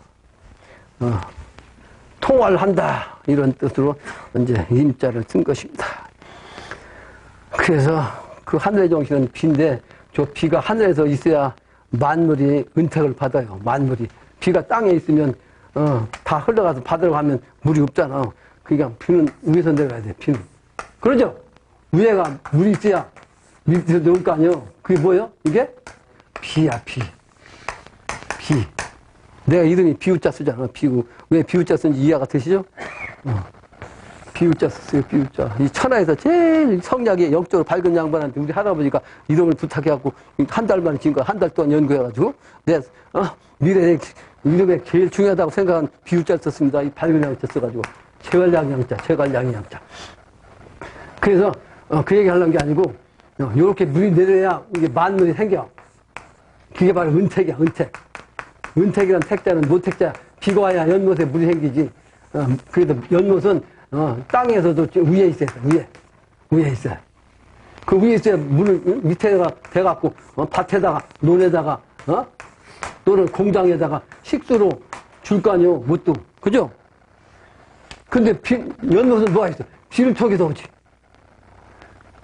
통할한다 이런 뜻으로 이제 임자를 쓴 것입니다. 그래서 그 하늘의 정신은 비인데 저 비가 하늘에서 있어야 만물이 은택을 받아요. 만물이. 비가 땅에 있으면, 다 흘러가서 바다로 가면 물이 없잖아. 그러니까 비는 위에서 내려야 돼, 비는. 그러죠? 위에가 물이 있어야 밑에서 내올 거 아니에요. 그게 뭐예요? 이게? 비야, 비. 비. 내가 이름이 비우자 쓰잖아, 비우. 왜 비우자 쓴지 이해가 되시죠? 비우자 썼어요, 비우자. 이 천하에서 제일 성략이 영적으로 밝은 양반한테 우리 할아버지가 이름을 부탁해갖고 한 달 만에 진 거, 한 달 동안 연구해가지고, 내가, 미래에 이름에 제일 중요하다고 생각한 비우자 썼습니다. 이 밝은 양자 써가지고. 제갈량양자, 제갈량양자. 그래서, 그 얘기 하려는 게 아니고, 요렇게 물이 내려야 이게 만물이 생겨. 그게 바로 은택이야, 은택. 은택이란 택자는 모택자. 비가 와야 연못에 물이 생기지. 그래도 연못은, 땅에서도 위에 있어야 돼, 위에 있어야. 그 위에 있어야 물을 밑에가 돼갖고, 밭에다가, 논에다가, 또는 공장에다가 식수로 줄 거 아니요, 뭣도. 그죠? 근데 연못은 뭐가 있어? 비를 통해서 오지.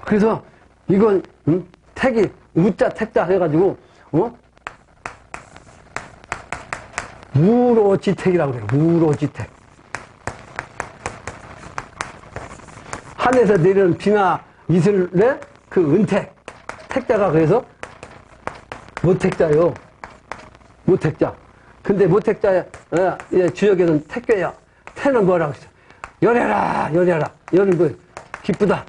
그래서 이건, 택이, 우자 택자 해가지고, 무로지택이라고 그래요. 무로지택. 하늘에서 내리는 비나 이슬에 그 은택. 택자가 그래서 모택자요. 모택자. 근데 모택자의 주역에는 택괴야. 태는 뭐라고 했어? 열해라, 열해라. 열은 뭐, 기쁘다.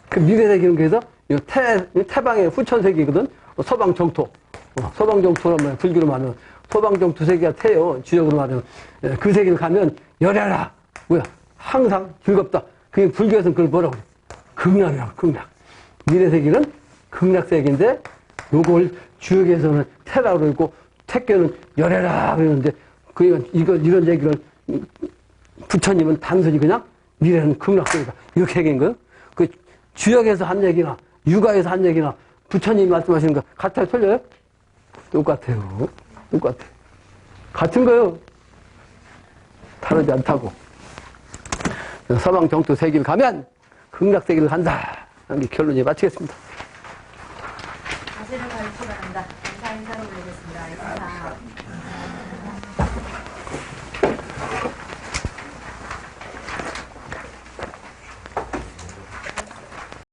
그 미래세계는 그래서 태방의 후천세계거든. 서방정토. 서방정토란 말이야. 불교로 말하면. 서방정토 세계가 태요. 주역으로 말하면. 그 세계를 가면 열해라. 뭐야? 항상 즐겁다. 그게 불교에서는 그걸 뭐라고 그래? 극락이라고, 극락. 미래세계는 극락세계인데, 요걸 주역에서는 태라고 그러고, 택교는 열해라 그러는데, 이런 얘기를 부처님은 단순히 그냥 미래는 극락세계다. 이렇게 얘기한 거예요. 그 주역에서 한 얘기나, 육아에서 한 얘기나, 부처님이 말씀하시는 거 같아요? 틀려요? 똑같아요. 똑같아요. 같은 거예요. 다르지 않다고. 서방 정토 세계를 가면 극락세계를 간다. 하는 게 결론이 마치겠습니다. 자세를 가르쳐 바란다. 인사 인사로 올리겠습니다.